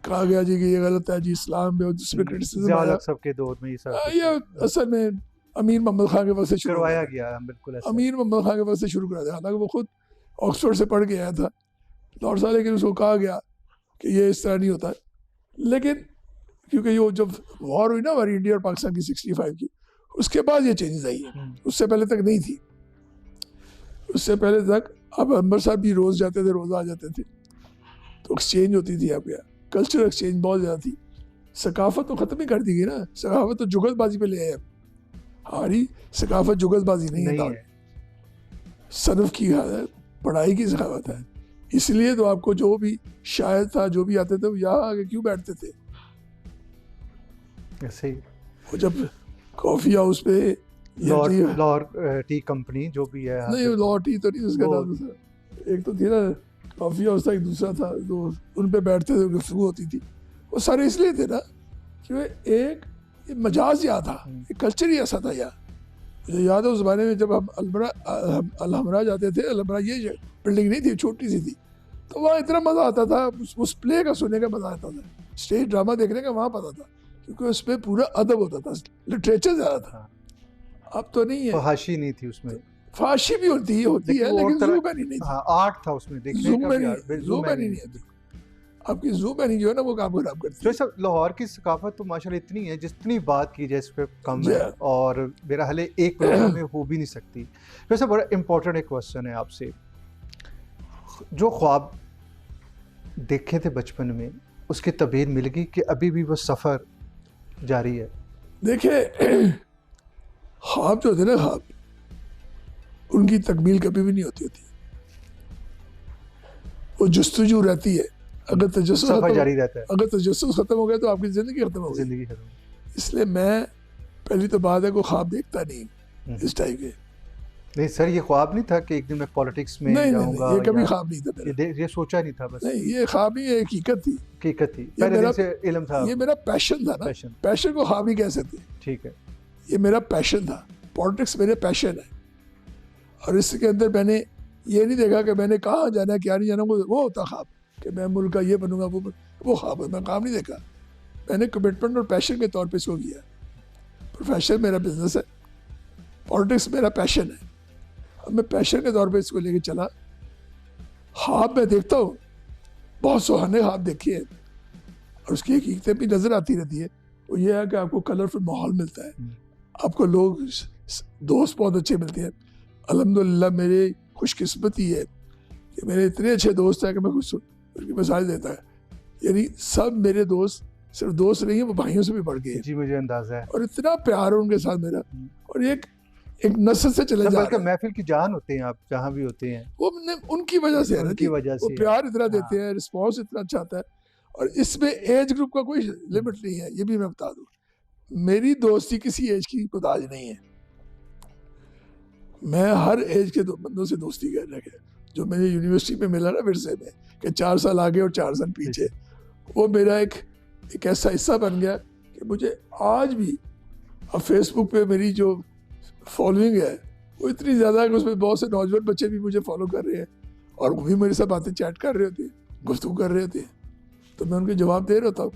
कहा गया जी कि ये गलत है जी, इस्लाम में, और दूसरे क्रिटिसिज्म आया सबके दौर में ये असल में अमीर मोहम्मद खान के वक्त से शुरू करवाया गया। बिल्कुल ऐसा। अमीर मोहम्मद खान के वक्त से शुरू करा था। हालांकि वो खुद ऑक्सफोर्ड से पढ़ के आया था लाहौर से, लेकिन उसको कहा गया कि ये इस तरह नहीं होता है। लेकिन क्योंकि ये जब वॉर हुई ना हमारी इंडिया और पाकिस्तान की 65 की, उसके बाद ये चेंजेस आई है, उससे पहले तक नहीं थी। उससे पहले तक अब अंबर साहब भी रोज़ जाते थे, रोज़ आ जाते थे, तो एक्सचेंज होती थी आपके यहाँ, कल्चरल एक्सचेंज बहुत ज़्यादा थी। सकाफत तो ख़त्म ही कर दी गई ना, सकाफत तो जुगलबाजी पे ले आए। हमारी सकाफत जुगलबाजी नहीं है, सनफ की है, पढ़ाई की सकाफत है। इसलिए तो आपको जो भी शायर था, जो भी आते थे, वो यहाँ आके क्यों बैठते थे? ऐसे ही वो जब कॉफ़ी हाउस पे लाहौर टी कंपनी जो भी है, नहीं लाहौर टी तो नहीं, उसका नाम दूसरा एक तो थी ना, कॉफ़ी हाउस था, एक दूसरा था, तो उन पे बैठते थे, गुफ्तगू होती थी। वो सारे इसलिए थे ना कि एक मजाज यहाँ था, एक कल्चर ही ऐसा था यहाँ। मुझे याद है उस ज़माने में जब हम अलहमरा जाते थे, अलहमरा ये बिल्डिंग नहीं थी, छोटी सी थी, तो वहाँ इतना मज़ा आता था, उस प्ले का सुनने का मज़ा आता था, स्टेज ड्रामा देखने का वहाँ पता था, क्योंकि उसमें पूरा अदब होता था, लिटरेचर ज़्यादा था। अब तो नहीं है, फहाशी नहीं थी उसमें। फाशी भी होती है लेकिन ज़ूमैनी नहीं थी। हाँ, आर्ट था उसमें देखने का। ज़ूमैनी नहीं है, आपकी ज़ूमैनी जो है ना वो काम खराब करती है। तो लाहौर की सकाफत तो माशाल्लाह इतनी है, जितनी बात की जाए इस पे कम है, और मेरा हाल एक प्रोग्राम में हो भी नहीं सकती। वैसे बड़ा इम्पोर्टेंट एक क्वेश्चन है आपसे, जो ख्वाब देखे थे बचपन में, उसकी तबीर मिल गई कि अभी भी वो सफ़र जारी है? देखिए, ख्वाब जो होते ना, ख्वाब उनकी तकमील कभी भी नहीं होती, वो जुस्तजू रहती है। अगर तजस्सुस जारी रहता है, अगर तजस्सुस खत्म हो गया तो आपकी ज़िंदगी खत्म हो गई। इसलिए मैं पहली तो बात है को ख्वाब देखता नहीं इस टाइप के। नहीं सर, ये ख्वाब नहीं था कि एक दिन मैं पॉलिटिक्स में जाऊंगा, ये कभी ख्वाब नहीं था मेरा, ये सोचा नहीं था। बस नहीं, ये ख्वाब ही हकीकत थी, पहले दिन से इल्म था। ये मेरा पैशन था ना, पैशन को ख्वाब नहीं कह सकते। ठीक है, ये मेरा पैशन था, पॉलिटिक्स मेरे पैशन है, और इसके अंदर मैंने ये नहीं देखा कि मैंने कहाँ जाना है क्या नहीं जाना, वो होता ख्वाब कि मैं मुल्क का ये बनूंगा, वो ख्वाब है, मैं काम नहीं देखा। मैंने कमिटमेंट और पैशन के तौर पे इसको किया। प्रोफेशन मेरा बिजनेस है, पॉलिटिक्स मेरा पैशन है, अब मैं पैशन के तौर पे इसको लेके चला। ख्वाब मैं देखता हूँ, बहुत सुहाने ख्वाब देखे हैं, और उसकी हकीकतें भी नज़र आती रहती है। वो ये है कि आपको कलरफुल माहौल मिलता है, आपको लोग दोस्त बहुत अच्छे मिलते हैं। अल्हम्दुलिल्लाह मेरी खुशकिस्मती है कि मेरे इतने अच्छे दोस्त हैं कि मैं कुछ उनकी मिसाल देता है। यानी सब मेरे दोस्त सिर्फ दोस्त नहीं है, वो भाइयों से भी बढ़ गए। जी, मुझे अंदाजा है, और इतना प्यार है उनके साथ मेरा, और एक नस्ल से चले जा रहे हैं। महफिल की जान होते हैं आप, जहाँ भी होते हैं, वो उनकी वजह से है, उनकी वजह से वो प्यार इतना देते हैं, रिस्पॉन्स इतना अच्छा आता है, और इसमें एज ग्रुप का कोई लिमिट नहीं है। ये भी मैं बता दूँ, मेरी दोस्ती किसी एज की मुताज नहीं है। मैं हर एज के बंदों से दोस्ती कर रहा, जो मुझे यूनिवर्सिटी में मिला ना विरसे में, कि 4 साल आगे और 4 साल पीछे, वो मेरा एक ऐसा हिस्सा बन गया कि मुझे आज भी, अब फेसबुक पे मेरी जो फॉलोइंग है वो इतनी ज़्यादा है कि उसमें बहुत से नौजवान बच्चे भी मुझे फॉलो कर रहे हैं और वो भी मेरे साथ बातें चैट कर रहे होते हैं, गुफ्तगू कर रहे होते हैं, तो मैं उनके जवाब दे रहा हूँ,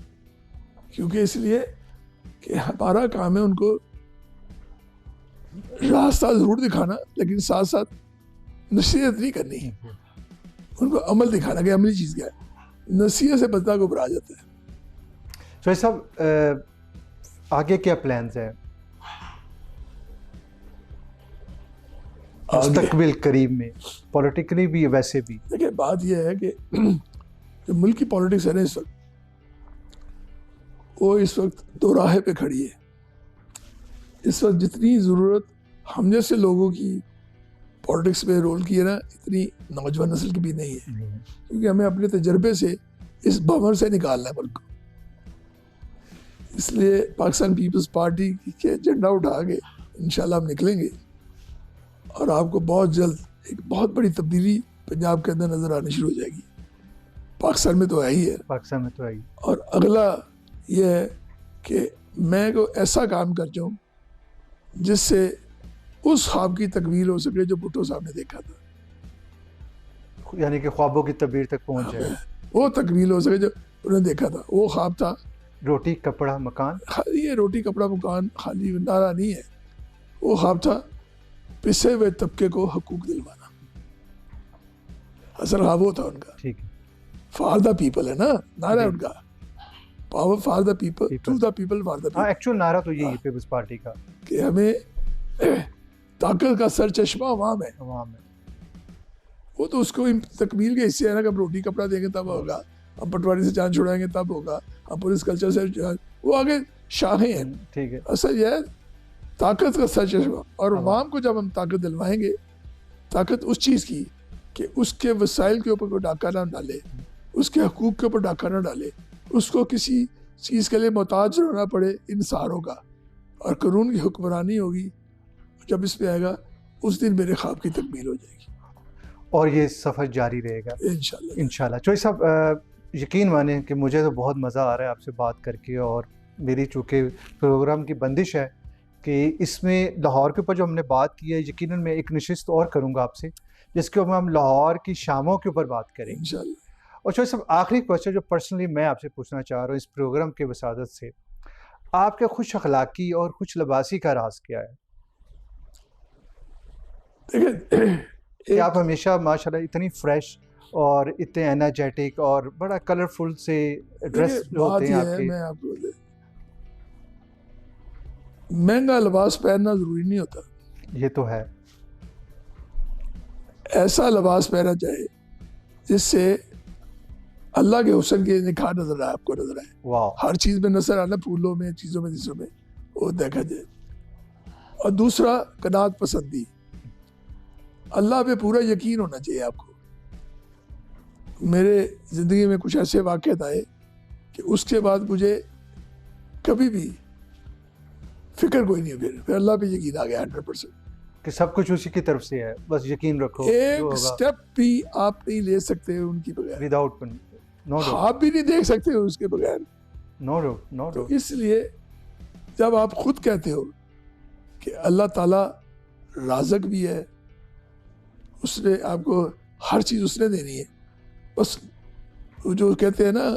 क्योंकि इसलिए कि हमारा काम है उनको रास्ता ज़रूर दिखाना, लेकिन साथ साथ नसीहत नहीं करनी है, उनको अमल दिखाना कि अमली चीज़ क्या है। नसीहत से बंदा घबरा जाता है। तो सब आगे क्या प्लान्स हैं मुस्तकबिल करीब में, पॉलिटिकली भी वैसे भी? देखिए बात यह है कि जो मुल्क की पॉलिटिक्स है ना इस वक्त, वो इस वक्त दो राहे पे खड़ी है। इस वक्त जितनी ज़रूरत हम जैसे लोगों की पॉलिटिक्स में रोल की है ना, इतनी नौजवान नस्ल की भी नहीं है, क्योंकि हमें अपने तजर्बे से इस भंवर से निकालना है मुल्क को। इसलिए पाकिस्तान पीपल्स पार्टी के झंडा उठा के इंशाल्लाह हम निकलेंगे और आपको बहुत जल्द एक बहुत बड़ी तब्दीली पंजाब के अंदर नज़र आनी शुरू हो जाएगी। पाकिस्तान में तो है ही है, पाकिस्तान में तो है ही। और अगला ये है कि मैं को ऐसा काम कर जाऊँ जिससे उस ख्वाब की तकमील हो सके जो भुट्टो साहब ने देखा था, यानी कि ख्वाबों की तबीर तक पहुंच जाए, वो तकमील हो सके जो उन्होंने देखा था। वो ख्वाब था रोटी कपड़ा मकान। खाली ये रोटी कपड़ा मकान खाली नारा नहीं है, वो ख्वाब था पिसे हुए तबके को हकूक दिलवाना। असल ख्वाब वो था उनका। ठीक है, फॉर द पीपल है ना नारा है उनका, power for the people, to the people, for the हाँ पीपल। एक्चुअल नारा तो यही है पीपल्स पार्टी का कि हमें ताकत का सर चश्मा अवाम है। अवाम में। वो तो उसको तकमील के हिस्से है ना कि हम रोटी कपड़ा देंगे तब होगा, हम पटवारी से जान छुड़ाएंगे तब होगा, हम पुलिस कल्चर से वो आगे शाखें हैं। ठीक है, असल यह है ताकत का सर चश्मा, और अवाम को जब हम ताकत दिलवाएंगे, ताकत उस चीज़ की कि उसके वसाइल के ऊपर कोई डाका ना डाले, उसके हकूक़ के ऊपर डाका ना डाले, उसको किसी चीज़ के लिए मोहताज रहना पड़े इंसारों का, और कानून की हुक्मरानी होगी जब इस पे आएगा, उस दिन मेरे ख्वाब की तकमील हो जाएगी और ये सफ़र जारी रहेगा इंशाल्लाह। इंशाल्लाह। चौधरी साहब यकीन माने कि मुझे तो बहुत मज़ा आ रहा है आपसे बात करके, और मेरी चूँकि प्रोग्राम की बंदिश है कि इसमें लाहौर के ऊपर जो हमने बात की है, यकीनन मैं एक नशिस्त और करूँगा आपसे जिसके ऊपर हम लाहौर की शामों के ऊपर बात करेंगे इंशाल्लाह। और चौधरी साहब आखिरी क्वेश्चन जो पर्सनली मैं आपसे पूछना चाह रहा हूँ इस प्रोग्राम के वसादत से, आपके खुश अखलाकी और खुश लबासी का राज क्या है? देखिए कि आप हमेशा माशाल्लाह इतनी फ्रेश और इतने एनर्जेटिक और बड़ा कलरफुल से ड्रेस बात होते हैं यह है, आपके। मैं आपको महंगा लिबास पहनना ज़रूरी नहीं होता, ये तो है, ऐसा लिबास पहना चाहे जिससे अल्लाह के हुस्न के निखार नजर आए, आपको नजर आए। वाह, हर चीज़ में नजर आना, फूलों में, चीज़ों में, चीज़ों में वो देखा जाए। और दूसरा कनात पसंदी, अल्लाह पे पूरा यकीन होना चाहिए आपको। मेरे ज़िंदगी में कुछ ऐसे वाक़यात आए कि उसके बाद मुझे कभी भी फिक्र कोई नहीं है, फिर अल्लाह पे यकीन आ गया 100%। कि सब कुछ उसी की तरफ से है, बस यकीन रखो जो एक होगा स्टेप भी आप नहीं ले सकते उनकी बगैर, विदाउट नो डाउट, आप भी नहीं देख सकते हो उसके बगैर। नो डाउट, नो तो डाउट। इसलिए जब आप खुद कहते हो कि अल्लाह ताला राज़क भी है, उसने आपको हर चीज़ उसने देनी है, बस वो जो कहते हैं ना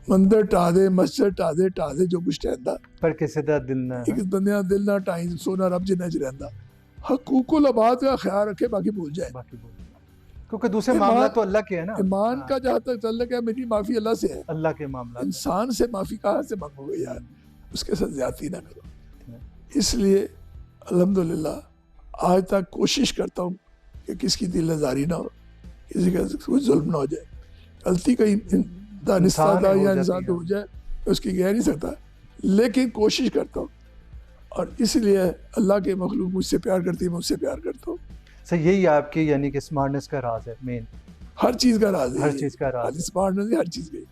मंदिर ढा दे, मस्जिद ढा दे जो कुछ रहता, पर किसी दा दिल ना एक बंदियां दिल ना टाइम सोना रब जिन्ना च रहता। हकूकुल आबाद का ख्याल रखे, बाकी भूल जाए। बाकी बोल, क्योंकि दूसरे ईमान- मामला तो अल्लाह के है ना। ईमान हाँ, का जहाँ तक तल्लुक है, मेरी माफ़ी अल्लाह से है। अल्लाह के मामला। इंसान से माफ़ी कहाँ से मांगोगे यार, उसके साथ ज्यादती ना करो। इसलिए अल्हम्दुलिल्लाह आज तक कोशिश करता हूँ कि किसकी दिल आज़ारी ना हो, किसी का कोई जुल्म ना हो जाए। गलती कहीं दानिस्ता इंसान था हो या जाती इंसान तो है। हो जाए, मैं उसकी कह नहीं सकता, लेकिन कोशिश करता हूँ। और इसलिए अल्लाह के मखलूक मुझसे प्यार करती है, मुझसे प्यार करता हूँ। सर यही आपकी यानी कि स्मार्टनेस का राज है मेन, हर चीज़ का राज है, हर चीज़ का राज। स्मार्ट नहीं, हर चीज़ का।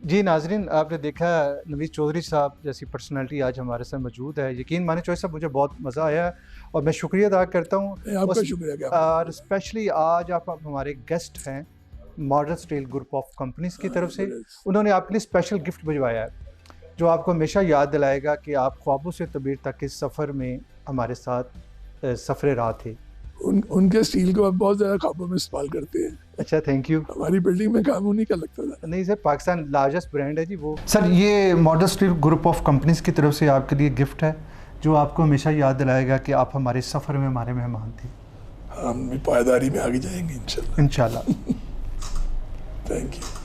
जी नाजरीन, आपने देखा नवीद चौधरी साहब जैसी पर्सनालिटी आज हमारे साथ मौजूद है। यकीन माने चौधरी साहब, मुझे बहुत मज़ा आया और मैं शुक्रिया अदा करता हूँ। आपका शुक्रिया क्या। और स्पेशली आज आप हमारे गेस्ट हैं modern Steel group of companies की तरफ से, उन्होंने आपके लिए स्पेशल गिफ्ट भिजवाया है जो आपको हमेशा याद दिलाएगा कि आप ख्वाबों से तबीर तक के सफ़र में हमारे साथ सफ़र राह थे? उनके स्टील को अब बहुत ज़्यादा ख्वाबों में इस्तेमाल करते हैं। अच्छा, थैंक यू। हमारी बिल्डिंग में काम उन्हीं का लगता था। नहीं सर, पाकिस्तान लार्जेस्ट ब्रांड है जी वो। सर, ये model steel group of companies की तरफ से आपके लिए गिफ्ट है जो आपको हमेशा याद दिलाएगा कि आप हमारे सफ़र में हमारे मेहमान थे। हम भी पायदारी में आगे जाएंगे इंशाल्लाह। इंशाल्लाह। Thank you.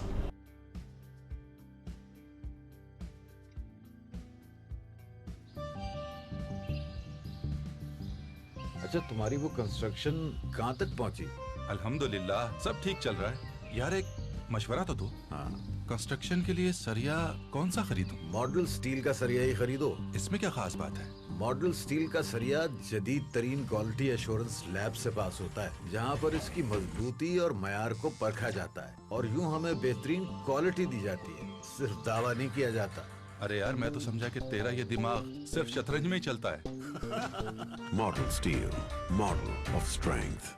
अच्छा, तुम्हारी वो कंस्ट्रक्शन कहाँ तक पहुंची? अल्हम्दुलिल्लाह सब ठीक चल रहा है। यार एक मशवरा तो दो। हाँ, कंस्ट्रक्शन के लिए सरिया कौन सा खरीदूं? मॉडल स्टील का सरिया ही खरीदो। इसमें क्या खास बात है? मॉडल स्टील का सरिया जदीद तरीन क्वालिटी एश्योरेंस लैब से पास होता है, जहाँ पर इसकी मजबूती और मयार को परखा जाता है और यूं हमें बेहतरीन क्वालिटी दी जाती है। सिर्फ दावा नहीं किया जाता। अरे यार, मैं तो समझा कि तेरा ये दिमाग सिर्फ शतरंज में ही चलता है। Model Steel, model of strength.